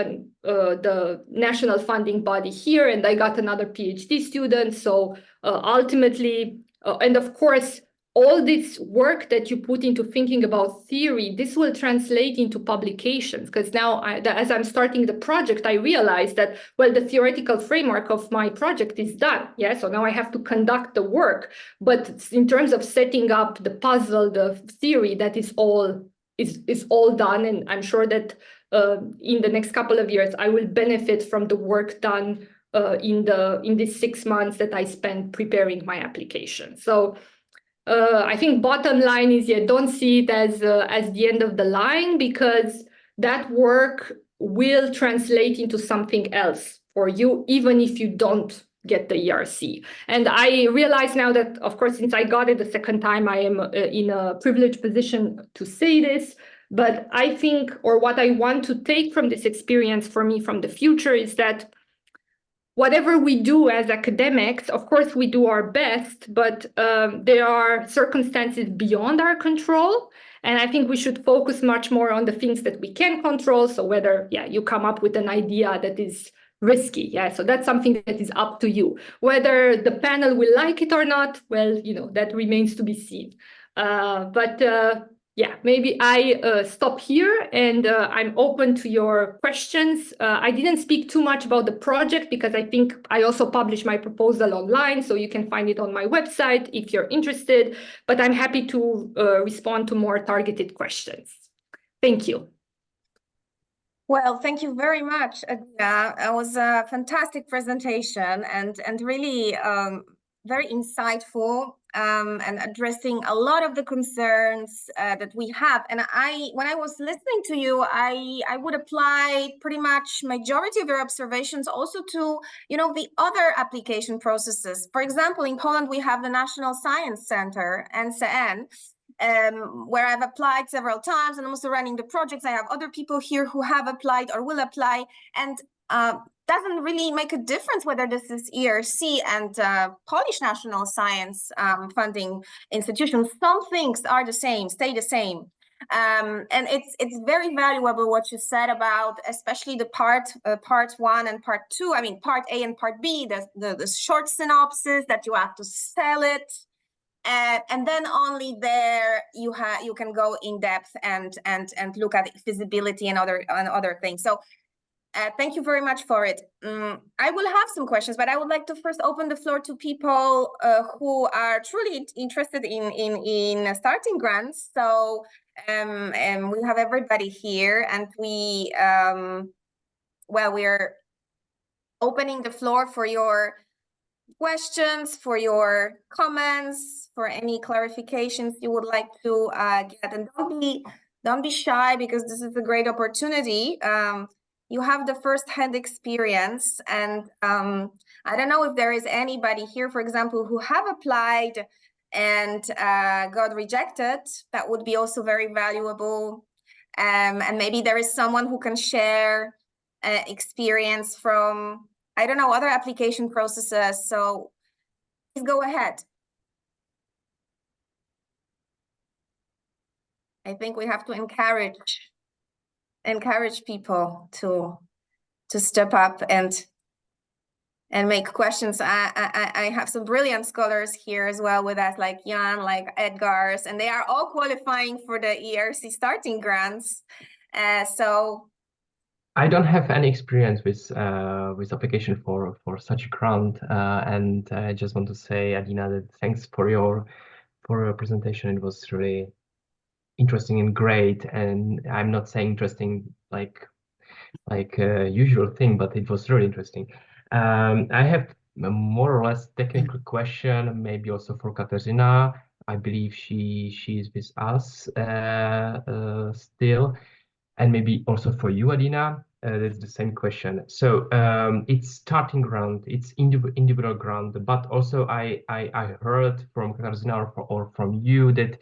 the national funding body here, and I got another PhD student. So ultimately, and of course, all this work that you put into thinking about theory, this will translate into publications. Because now, as I'm starting the project, I realized that, well, the theoretical framework of my project is done. Yeah, so now I have to conduct the work. But in terms of setting up the puzzle, the theory, that is all done. And I'm sure that in the next couple of years, I will benefit from the work done in these 6 months that I spent preparing my application. So I think bottom line is, don't see it as the end of the line, because that work will translate into something else for you, even if you don't get the ERC. And I realize now that, of course, since I got it the second time, I am in a privileged position to say this. But I think, or what I want to take from this experience for me from the future, is that whatever we do as academics, of course, we do our best, but there are circumstances beyond our control. And I think we should focus much more on the things that we can control. So whether, you come up with an idea that is risky, so that's something that is up to you. Whether the panel will like it or not, well, that remains to be seen. Maybe I stop here, and I'm open to your questions. I didn't speak too much about the project because I think I also published my proposal online, so you can find it on my website if you're interested, but I'm happy to respond to more targeted questions. Thank you. Well, thank you very much, Adina. It was a fantastic presentation and really very insightful and addressing a lot of the concerns that we have. And when I was listening to you, I would apply pretty much majority of your observations also to, the other application processes. For example, in Poland, we have the National Science Center, NCBR, where I've applied several times, and I'm also running the projects. I have other people here who have applied or will apply, and doesn't really make a difference whether this is ERC and Polish National Science funding institutions. Some things are the same, stay the same. And it's very valuable what you said about, especially the part 1 and part 2. I mean, part A and part B, the short synopsis that you have to sell it. And then only there you can go in depth and look at feasibility and other things. So thank you very much for it. I will have some questions, but I would like to first open the floor to people who are truly interested in starting grants. So we have everybody here, and we're opening the floor for your questions, for your comments, for any clarifications you would like to get. And don't be shy, because this is a great opportunity. You have the first-hand experience, and I don't know if there is anybody here, for example, who have applied and got rejected. That would be also very valuable. And maybe there is someone who can share experience from, I don't know, other application processes. So please go ahead. I think we have to encourage people to step up and make questions. I have some brilliant scholars here as well with us, like Jan, like Edgar's, and they are all qualifying for the ERC Starting Grants. So I don't have any experience with application for such a grant, and I just want to say, Adina, that thanks for your presentation. It was really interesting and great. And I'm not saying interesting like a usual thing, but it was really interesting. I have a more or less technical question, maybe also for Katarzyna. I believe she is with us still. And maybe also for you, Adina, that's the same question. So it's starting grant, it's individual grant, but also I heard from Katarzyna or from you that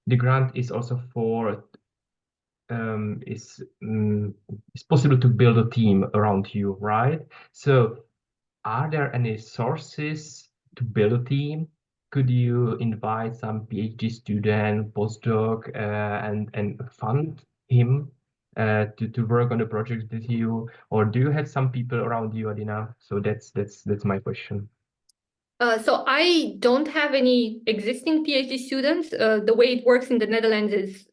the grant is also for, it's possible to build a team around you, right? So are there any sources to build a team? Could you invite some PhD student, postdoc, and fund him to work on the project with you, or do you have some people around you, Adina? So that's my question. So I don't have any existing PhD students. The way it works in the Netherlands is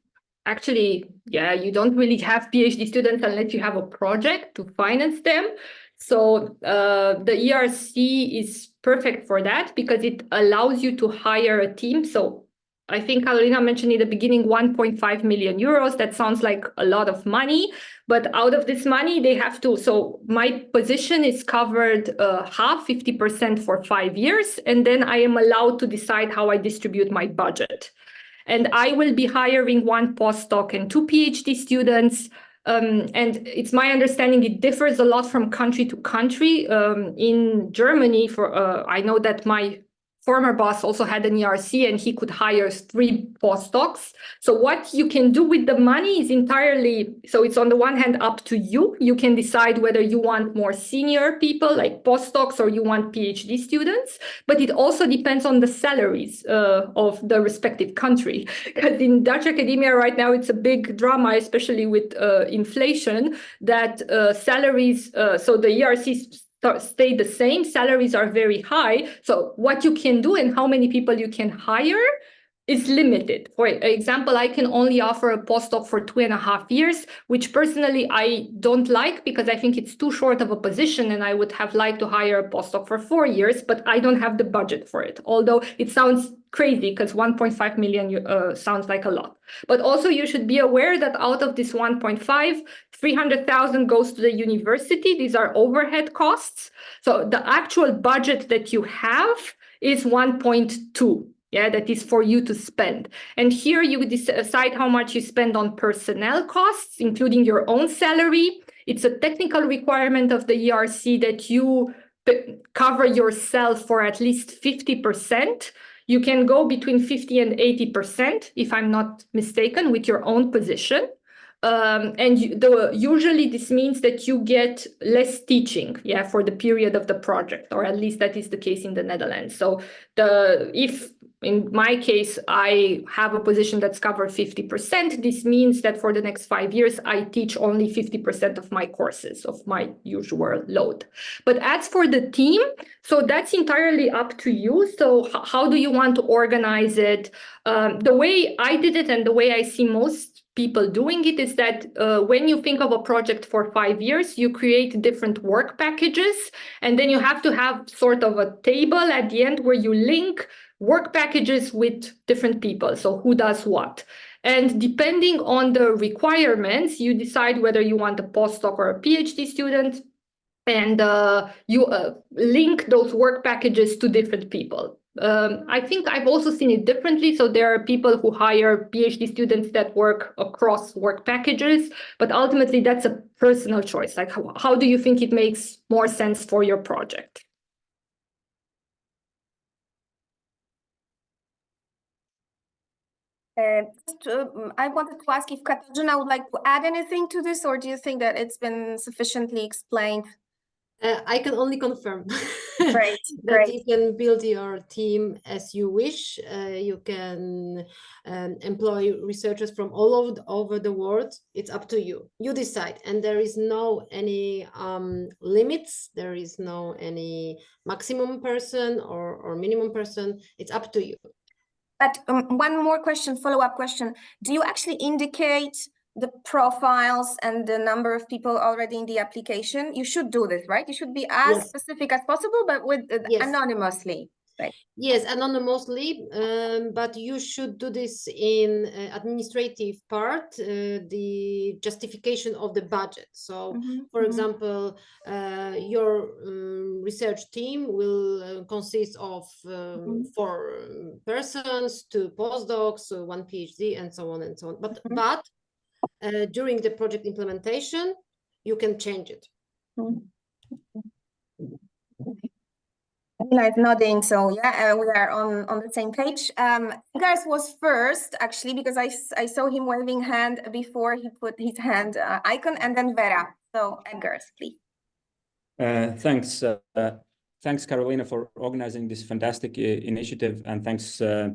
actually, you don't really have PhD students unless you have a project to finance them. So the ERC is perfect for that because it allows you to hire a team. So I think Karolina mentioned in the beginning 1.5 million euros. That sounds like a lot of money, but out of this money, they have to. So my position is covered half, 50% for 5 years, and then I am allowed to decide how I distribute my budget. And I will be hiring 1 postdoc and 2 PhD students. And it's my understanding it differs a lot from country to country. In Germany, I know that my former boss also had an ERC and he could hire 3 postdocs. So what you can do with the money is entirely, so it's on the one hand up to you. You can decide whether you want more senior people like postdocs or you want PhD students, but it also depends on the salaries of the respective country. Because in Dutch academia right now, it's a big drama, especially with inflation, that salaries, so the ERCs stay the same, salaries are very high. So what you can do and how many people you can hire is limited. For example, I can only offer a postdoc for 2.5 years, which personally I don't like because I think it's too short of a position and I would have liked to hire a postdoc for 4 years, but I don't have the budget for it. Although it sounds crazy because 1.5 million sounds like a lot. But also you should be aware that out of this 1.5, 300,000 goes to the university. These are overhead costs. So the actual budget that you have is 1.2. Yeah, that is for you to spend. And here you decide how much you spend on personnel costs, including your own salary. It's a technical requirement of the ERC that you cover yourself for at least 50%. You can go between 50 and 80%, if I'm not mistaken, with your own position. Usually this means that you get less teaching, for the period of the project, or at least that is the case in the Netherlands. So if in my case, I have a position that's covered 50%, this means that for the next 5 years, I teach only 50% of my courses, of my usual load. But as for the team, so that's entirely up to you. So how do you want to organize it? The way I did it and the way I see most people doing it is that when you think of a project for 5 years, you create different work packages, and then you have to have sort of a table at the end where you link work packages with different people. So who does what? And depending on the requirements, you decide whether you want a postdoc or a PhD student, and you link those work packages to different people. I think I've also seen it differently. So there are people who hire PhD students that work across work packages, but ultimately that's a personal choice. Like how do you think it makes more sense for your project? I wanted to ask if Katarzyna would like to add anything to this, or do you think that it's been sufficiently explained? I can only confirm Great, that you can build your team as you wish. You can employ researchers from all over the world. It's up to you. You decide, and there is no any limits. There is no any maximum person or minimum person. It's up to you. But one more question, follow-up question. Do you actually indicate the profiles and the number of people already in the application? You should do this, right? You should be as specific as possible, but with anonymously. Right? Yes, anonymously, but you should do this in administrative part, the justification of the budget. So, for example, your research team will consist of 4 persons, 2 postdocs, 1 PhD, and so on and so on. But during the project implementation, you can change it. Adina is nodding, so yeah, we are on the same page. Edgar's was first, actually, because I saw him waving hand before he put his hand icon, and then Vera. So Edgar's, please. Thanks. Thanks, Karolina, for organizing this fantastic initiative, and thanks to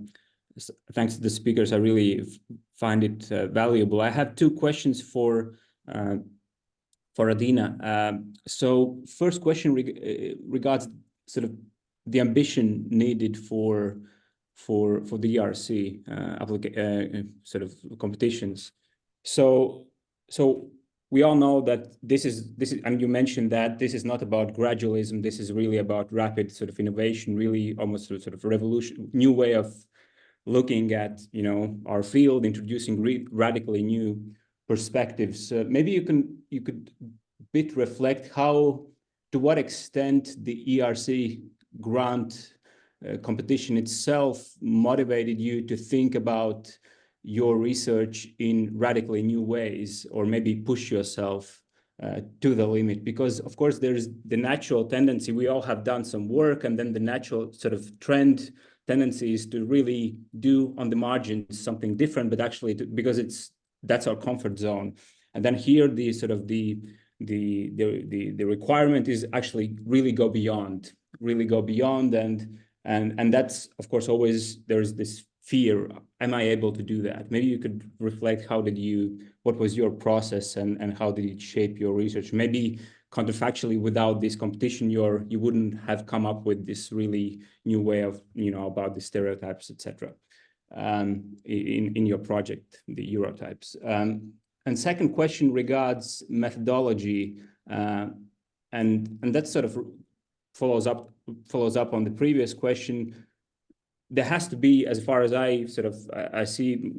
the speakers. I really find it valuable. I have 2 questions for Adina. So first question regards sort of the ambition needed for the ERC sort of competitions. So we all know that this is, and you mentioned that this is not about gradualism. This is really about rapid sort of innovation, really almost sort of revolution, new way of looking at, our field, introducing radically new perspectives. Maybe you could bit reflect to what extent the ERC grant competition itself motivated you to think about your research in radically new ways, or maybe push yourself to the limit, because of course there's the natural tendency, we all have done some work, and then the natural sort of tendency is to really do on the margins something different, but actually because that's our comfort zone. And then here the requirement is actually really go beyond, and that's of course always there's this fear, am I able to do that? Maybe you could reflect, what was your process, and how did it shape your research? Maybe counterfactually, without this competition, you wouldn't have come up with this really new way of, about the stereotypes, etc. In your project, the Eurotypes. And second question regards methodology, and that sort of follows up on the previous question. There has to be, as far as I see,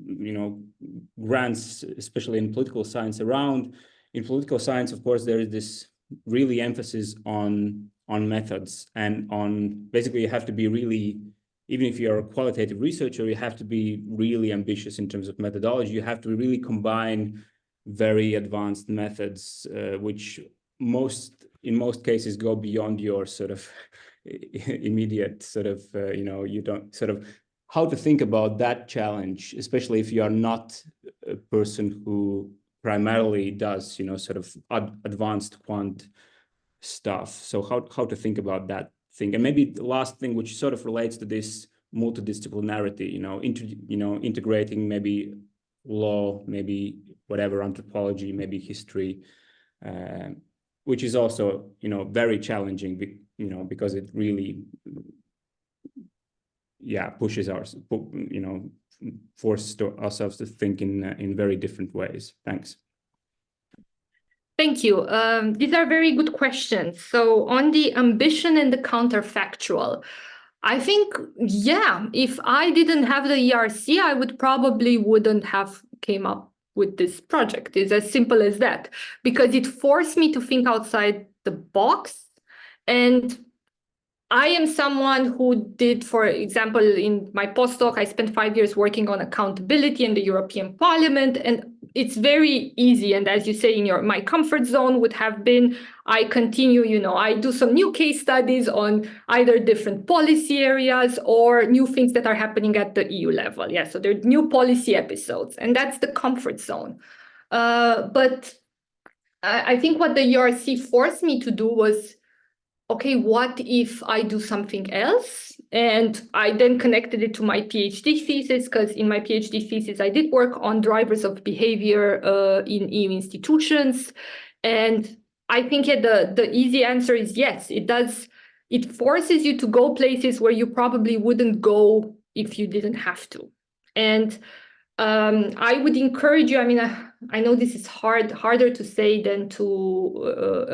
grants, especially in political science in political science, of course, there is this really emphasis on methods, and on basically you have to be really, even if you're a qualitative researcher, you have to be really ambitious in terms of methodology. You have to really combine very advanced methods, which in most cases go beyond your sort of immediate you don't how to think about that challenge, especially if you are not a person who primarily does advanced quant stuff. So how to think about that thing. And maybe the last thing, which sort of relates to this multidisciplinarity, integrating maybe law, maybe whatever, anthropology, maybe history, which is also very challenging, because it really pushes forces ourselves to think in very different ways. Thanks. Thank you. These are very good questions. So on the ambition and the counterfactual, I think, if I didn't have the ERC, I wouldn't have came up with this project. It's as simple as that, because it forced me to think outside the box. And I am someone who did, for example, in my postdoc, I spent 5 years working on accountability in the European Parliament, and it's very easy. And as you say, my comfort zone would have been, I continue, I do some new case studies on either different policy areas or new things that are happening at the EU level. Yeah, so there are new policy episodes, and that's the comfort zone. But I think what the ERC forced me to do was, okay, what if I do something else? And I then connected it to my PhD thesis, because in my PhD thesis, I did work on drivers of behavior in EU institutions. And I think the easy answer is yes, it does. It forces you to go places where you probably wouldn't go if you didn't have to. And I would encourage you, I know this is harder to say than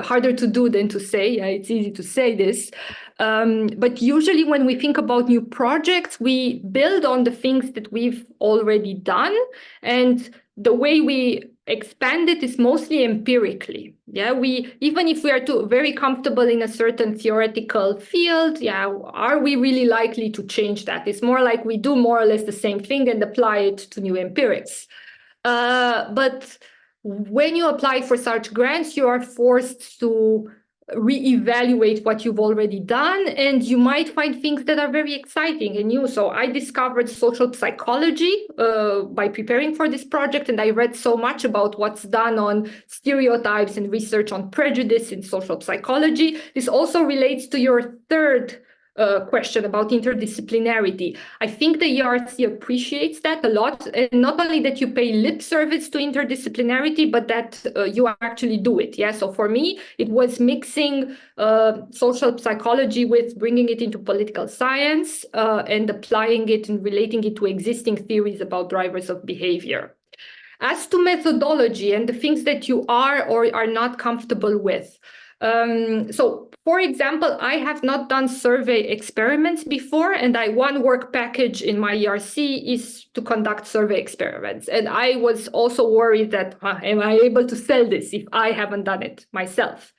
harder to do than to say. It's easy to say this. But usually when we think about new projects, we build on the things that we've already done. And the way we expand it is mostly empirically. Even if we are very comfortable in a certain theoretical field, are we really likely to change that? It's more like we do more or less the same thing and apply it to new empirics. But when you apply for such grants, you are forced to reevaluate what you've already done, and you might find things that are very exciting and new. So I discovered social psychology by preparing for this project, and I read so much about what's done on stereotypes and research on prejudice in social psychology. This also relates to your third question about interdisciplinarity. I think the ERC appreciates that a lot, and not only that you pay lip service to interdisciplinarity, but that you actually do it. So for me, it was mixing social psychology with bringing it into political science and applying it and relating it to existing theories about drivers of behavior. As to methodology and the things that you are or are not comfortable with, So, for example, I have not done survey experiments before, and one work package in my ERC is to conduct survey experiments. And I was also worried that, am I able to sell this if I haven't done it myself?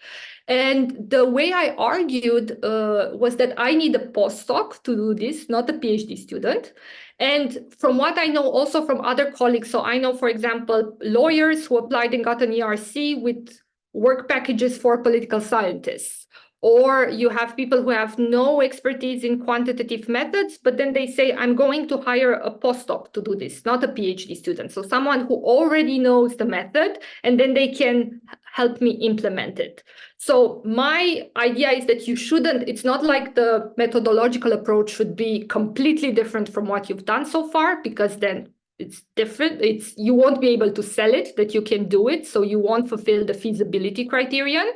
And the way I argued was that I need a postdoc to do this, not a PhD student. And from what I know also from other colleagues, so I know, for example, lawyers who applied and got an ERC with work packages for political scientists. Or you have people who have no expertise in quantitative methods, but then they say, I'm going to hire a postdoc to do this, not a PhD student. So someone who already knows the method, and then they can help me implement it. So my idea is that you shouldn't, it's not like the methodological approach should be completely different from what you've done so far, because then it's different. You won't be able to sell it, that you can do it. So you won't fulfill the feasibility criterion.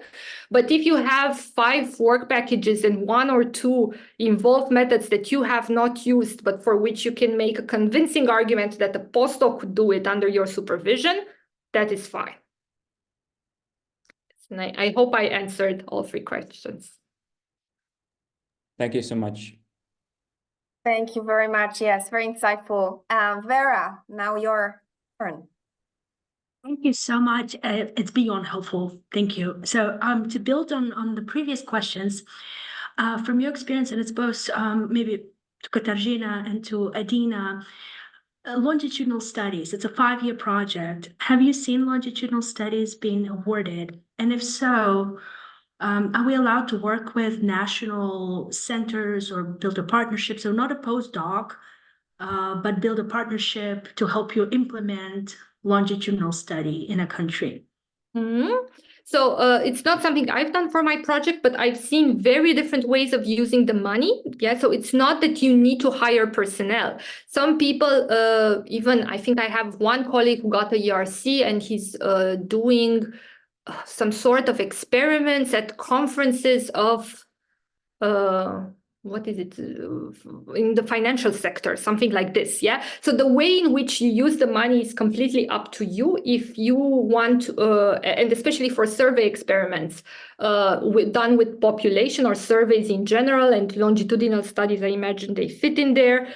But if you have 5 work packages and 1 or 2 involved methods that you have not used, but for which you can make a convincing argument that a postdoc could do it under your supervision, that is fine. And I hope I answered all 3 questions. Thank you so much. Thank you very much. Yes, very insightful. Vera, now your turn. Thank you so much. It's beyond helpful. Thank you. So to build on the previous questions, from your experience, and it's both maybe to Katarzyna and to Adina, longitudinal studies, it's a 5-year project. Have you seen longitudinal studies being awarded? And if so, are we allowed to work with national centers or build a partnership? So not a postdoc, but build a partnership to help you implement longitudinal study in a country. Mm-hmm. So it's not something I've done for my project, but I've seen very different ways of using the money. Yeah, so it's not that you need to hire personnel. Some people, even I think I have one colleague who got a ERC and he's doing some sort of experiments at conferences of what is it, in the financial sector, something like this, yeah? So the way in which you use the money is completely up to you. If you want, and especially for survey experiments, done with population or surveys in general, and longitudinal studies, I imagine they fit in there,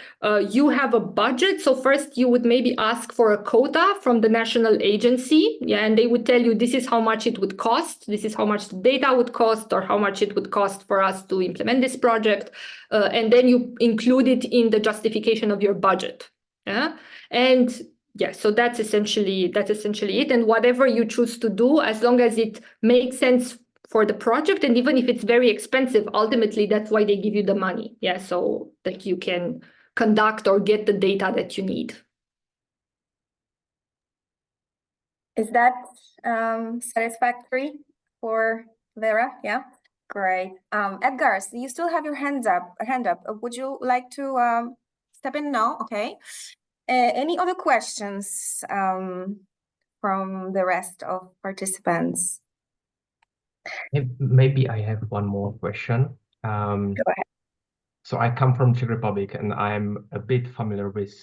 you have a budget. So first you would maybe ask for a quota from the national agency, yeah, and they would tell you this is how much it would cost, this is how much the data would cost, or how much it would cost for us to implement this project. And then you include it in the justification of your budget. Yeah, and yeah, so that's essentially it. And whatever you choose to do, as long as it makes sense for the project, and even if it's very expensive, ultimately that's why they give you the money. Yeah, so that you can conduct or get the data that you need. Is that satisfactory for Vera? Yeah. Great. Edgar, so you still have your hand up. Would you like to step in? No? Okay. Any other questions from the rest of participants? Maybe I have one more question. Go ahead. So I come from Czech Republic and I'm a bit familiar with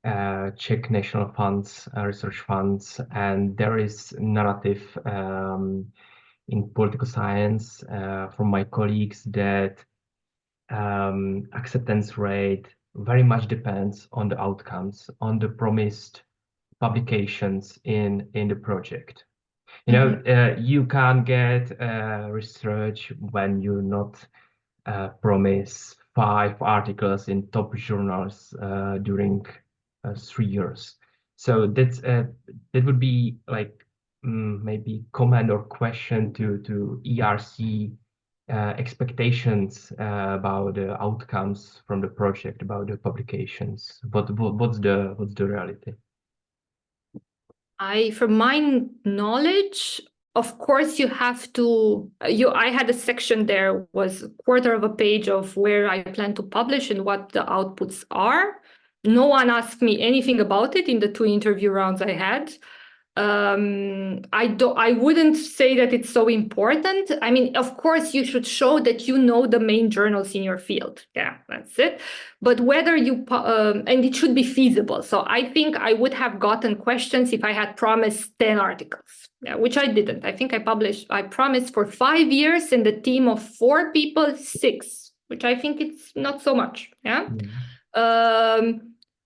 Czech national funds, research funds, and there is narrative in political science from my colleagues that acceptance rate very much depends on the outcomes, on the promised publications in the project. You know, you can't get research when you not promise 5 articles in top journals during 3 years. So that's that would be like maybe comment or question to ERC expectations about the outcomes from the project, about the publications. What's the reality? From my knowledge, of course, you have to. I had a section there, was a quarter of a page of where I plan to publish and what the outputs are. No one asked me anything about it in the 2 interview rounds I had. I wouldn't say that it's so important. I mean, of course, you should show that you know the main journals in your field. Yeah, that's it. But whether you, and it should be feasible. So I think I would have gotten questions if I had promised 10 articles, yeah, which I didn't. I think I promised for 5 years and a team of 4 people, 6, which I think it's not so much. Yeah.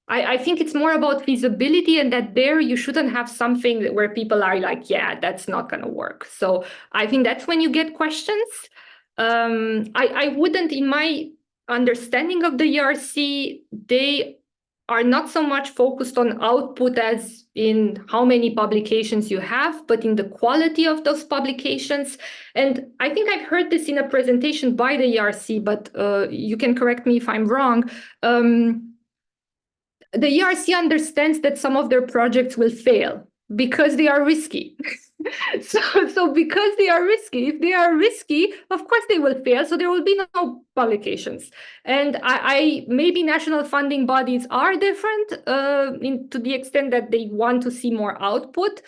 I think it's more about feasibility, and that there you shouldn't have something where people are like, yeah, that's not going to work. So I think that's when you get questions. I wouldn't, in my understanding of the ERC, they are not so much focused on output as in how many publications you have, but in the quality of those publications. And I think I've heard this in a presentation by the ERC, but you can correct me if I'm wrong. The ERC understands that some of their projects will fail because they are risky. So because they are risky, if they are risky, of course they will fail. So there will be no publications. And I maybe national funding bodies are different to the extent that they want to see more output.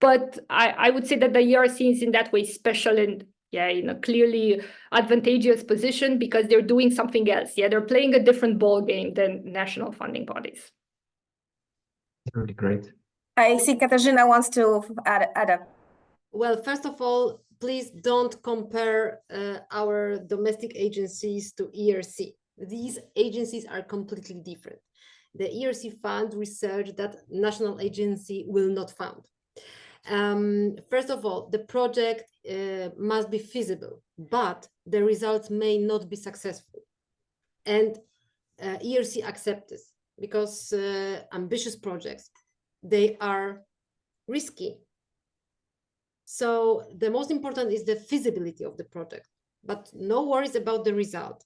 But I would say that the ERC is in that way special and in a clearly advantageous position because they're doing something else. Yeah, they're playing a different ball game than national funding bodies. Really great. I see Katarzyna wants to add up. Well, first of all, please don't compare our domestic agencies to ERC. These agencies are completely different. The ERC fund research that national agency will not fund. First of all, the project must be feasible, but the results may not be successful. And ERC accepts this because ambitious projects, they are risky. So the most important is the feasibility of the project, but no worries about the result.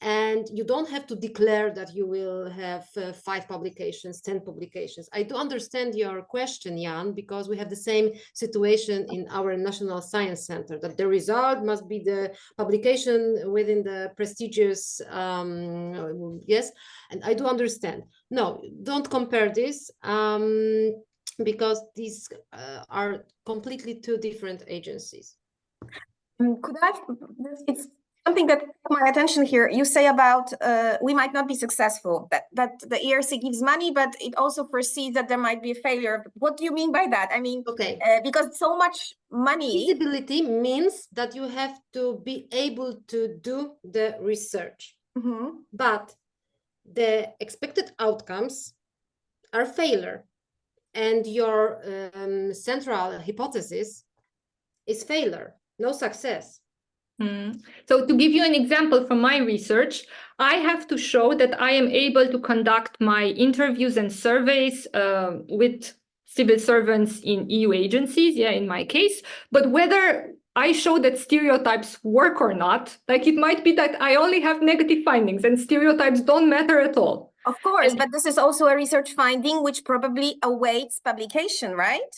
And you don't have to declare that you will have 5 publications, 10 publications. I do understand your question, Jan, because we have the same situation in our National Science Center, that the result must be the publication within the prestigious, yes, and I do understand. No, don't compare this because these are completely 2 different agencies. Could I, it's something that caught my attention here. You say about we might not be successful, that the ERC gives money, but it also foresees that there might be a failure. What do you mean by that? I mean, okay, because so much money. Feasibility means that you have to be able to do the research, but the expected outcomes are failure, and your central hypothesis is failure, no success. So to give you an example from my research, I have to show that I am able to conduct my interviews and surveys with civil servants in EU agencies, in my case, but whether I show that stereotypes work or not, like it might be that I only have negative findings and stereotypes don't matter at all. Of course, but this is also a research finding which probably awaits publication, right?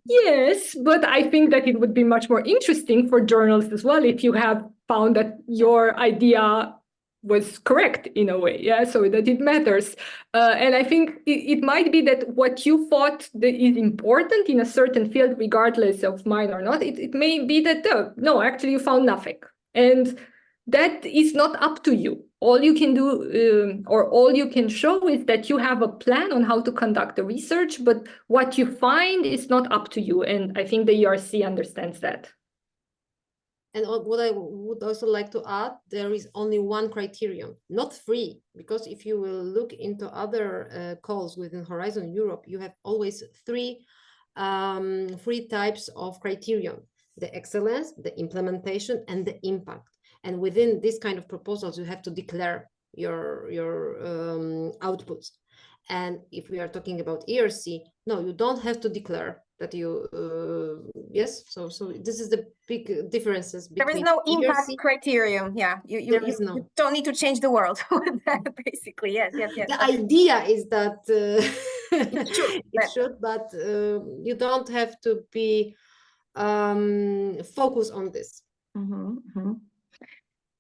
Yes, but I think that it would be much more interesting for journals as well if you have found that your idea was correct in a way, so that it matters. And I think it might be that what you thought that is important in a certain field, regardless of mine or not, it may be that, no, actually you found nothing. And that is not up to you. All you can do or all you can show is that you have a plan on how to conduct the research, but what you find is not up to you. And I think the ERC understands that. And what I would also like to add, there is only one criterion, not 3, because if you will look into other calls within Horizon Europe, you have always 3 types of criterion: the excellence, the implementation, and the impact. And within this kind of proposals, you have to declare your outputs. And if we are talking about ERC, no, you don't have to declare that you, yes. So this is the big differences between. There is no impact ERC. criterion. Yeah, you don't need to change the world. Basically, yes. The idea is that it should, but you don't have to be focused on this.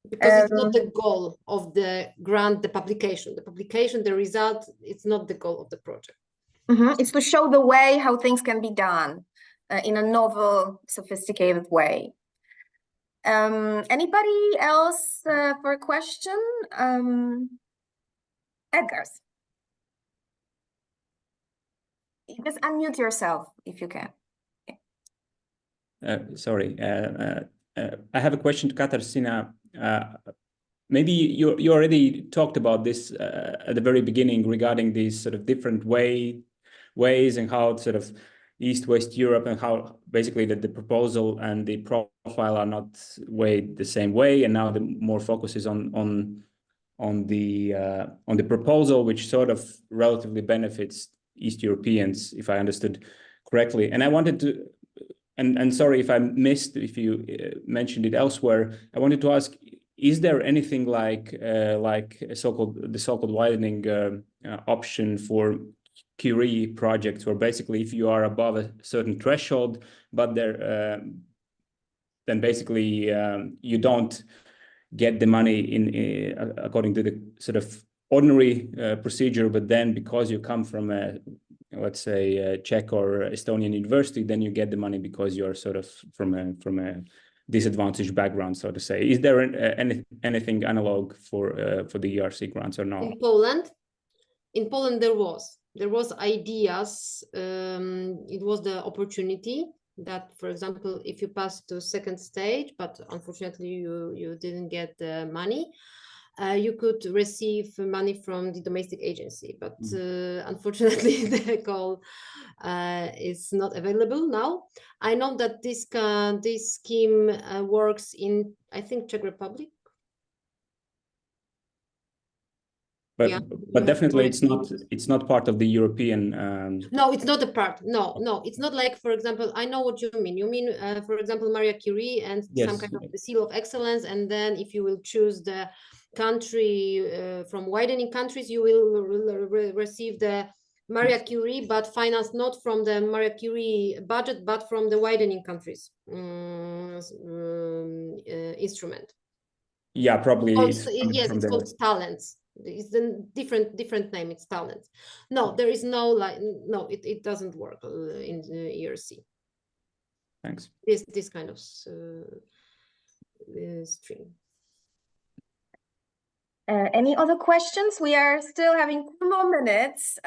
Because it's not the goal of the grant, the publication. The publication, the result, it's not the goal of the project. It's to show the way how things can be done in a novel, sophisticated way. Anybody else for a question? Edgar's. Just unmute yourself if you can. Sorry, I have a question to Katarzyna. Maybe you already talked about this at the very beginning regarding these sort of different ways and how sort of East-West Europe and how basically the proposal and the profile are not weighed the same way, and now the more focus is on the proposal, which sort of relatively benefits East Europeans, if I understood correctly. And I wanted to, and sorry if I missed, if you mentioned it elsewhere, I wanted to ask, is there anything like the so-called widening option for Curie projects, where basically if you are above a certain threshold, but then basically you don't get the money in according to the sort of ordinary procedure, but then because you come from a, let's say, a Czech or Estonian university, then you get the money because you're sort of from a disadvantaged background, so to say. Is there anything analog for the ERC grants or not? In Poland there was ideas. It was the opportunity that, for example, if you pass to second stage, but unfortunately you didn't get the money, you could receive money from the domestic agency, but unfortunately the call is not available now. I know that this scheme works in, I think, Czech Republic. But definitely it's not part of the European. No, it's not a part. No, it's not like, for example, I know what you mean. You mean, for example, Maria Curie and some kind of the seal of excellence, and then if you will choose the country from widening countries, you will receive the Maria Curie, but financed not from the Maria Curie budget, but from the widening countries instrument. Yeah, probably. It's called talents. It's the different name. It's talents. No, there is no it doesn't work in the ERC. Thanks. This kind of stream. Any other questions? We are still having 2 more minutes.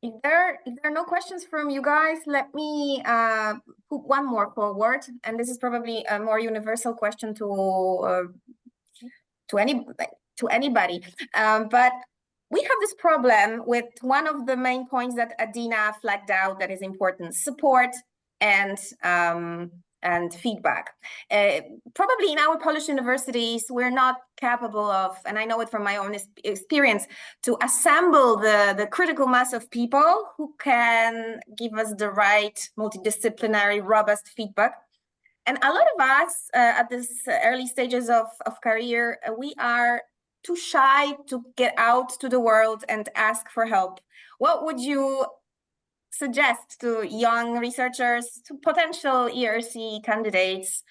If there are no questions from you guys, let me put one more forward, and this is probably a more universal question to anybody. But we have this problem with one of the main points that Adina flagged out that is important: support and feedback. Probably in our Polish universities, we're not capable of, and I know it from my own experience, to assemble the critical mass of people who can give us the right multidisciplinary, robust feedback. And a lot of us at this early stages of career, we are too shy to get out to the world and ask for help. What would you suggest to young researchers, to potential ERC candidates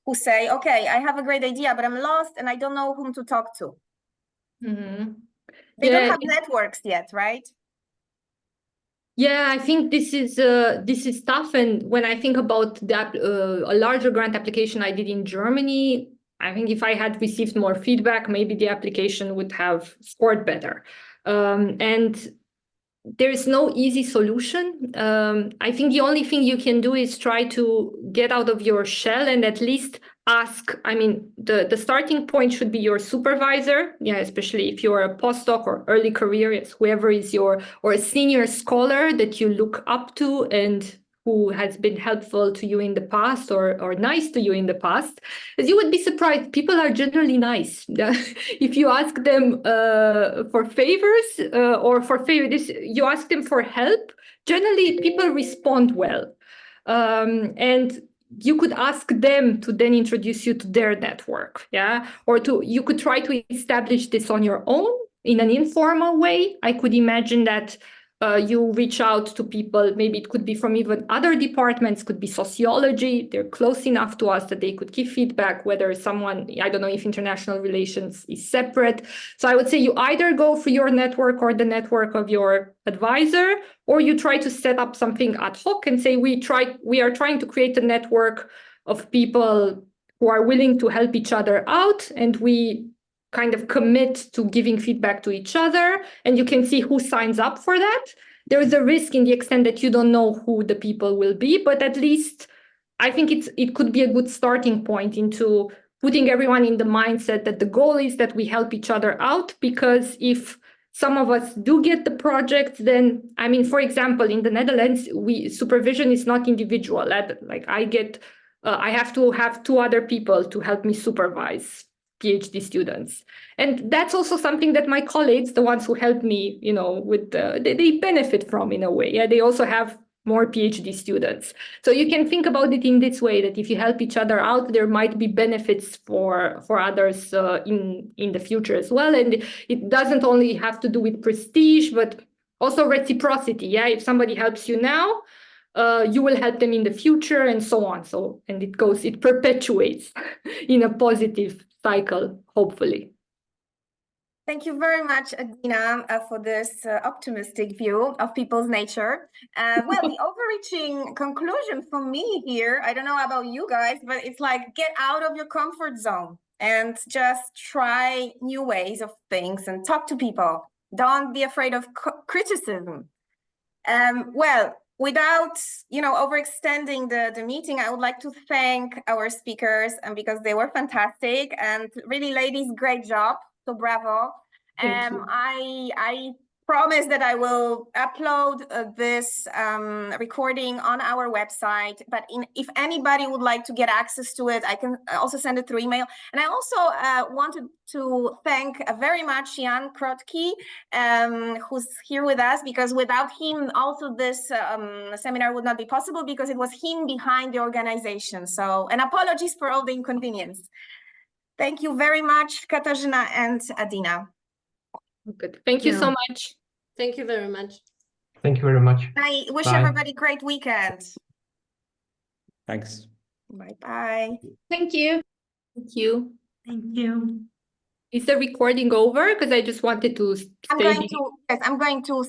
who say, okay, I have a great idea, but I'm lost and I don't know whom to talk to? They don't have networks yet, right? Yeah, I think this is tough. And when I think about that, a larger grant application I did in Germany, I think if I had received more feedback, maybe the application would have scored better. And there is no easy solution. I think the only thing you can do is try to get out of your shell and at least ask. I mean, the starting point should be your supervisor, especially if you're a postdoc or early career, it's whoever is or a senior scholar that you look up to and who has been helpful to you in the past or nice to you in the past. As you would be surprised, people are generally nice. If you ask them for favors you ask them for help, generally people respond well. And you could ask them to then introduce you to their network, or you could try to establish this on your own in an informal way. I could imagine that you reach out to people. Maybe it could be from even other departments, could be sociology. They're close enough to us that they could give feedback, whether someone, I don't know if international relations is separate. So I would say you either go for your network or the network of your advisor, or you try to set up something ad hoc and say, we are trying to create a network of people who are willing to help each other out, and we kind of commit to giving feedback to each other, and you can see who signs up for that. There is a risk in the extent that you don't know who the people will be, but at least I think it could be a good starting point into putting everyone in the mindset that the goal is that we help each other out, because if some of us do get the project, then, I mean, for example, in the Netherlands, supervision is not individual. Like I have to have 2 other people to help me supervise PhD students. And that's also something that my colleagues, the ones who help me, with they benefit from in a way. Yeah, they also have more PhD students. So you can think about it in this way, that if you help each other out, there might be benefits for others in the future as well. And it doesn't only have to do with prestige, but also reciprocity. Yeah, if somebody helps you now, you will help them in the future, and so on. So, and it perpetuates in a positive cycle, hopefully. Thank you very much, Adina, for this optimistic view of people's nature. Well, the overreaching conclusion for me here, I don't know about you guys, but it's like, get out of your comfort zone and just try new ways of things and talk to people. Don't be afraid of criticism. Well, without overextending the meeting, I would like to thank our speakers, and because they were fantastic, and really, ladies, great job. So bravo. I promise that I will upload this recording on our website, but if anybody would like to get access to it, I can also send it through email. And I also wanted to thank very much Jan Krotki, who's here with us, because without him also this seminar would not be possible, because it was him behind the organization. So, and apologies for all the inconvenience. Thank you very much, Katarzyna and Adina. Good. Thank you so much. Thank you very much. Thank you very much. I wish Bye. everybody a great weekend. Thanks. Bye-bye. Thank you. Thank you. Thank you. Is the recording over? Because I just wanted to stay. I'm going to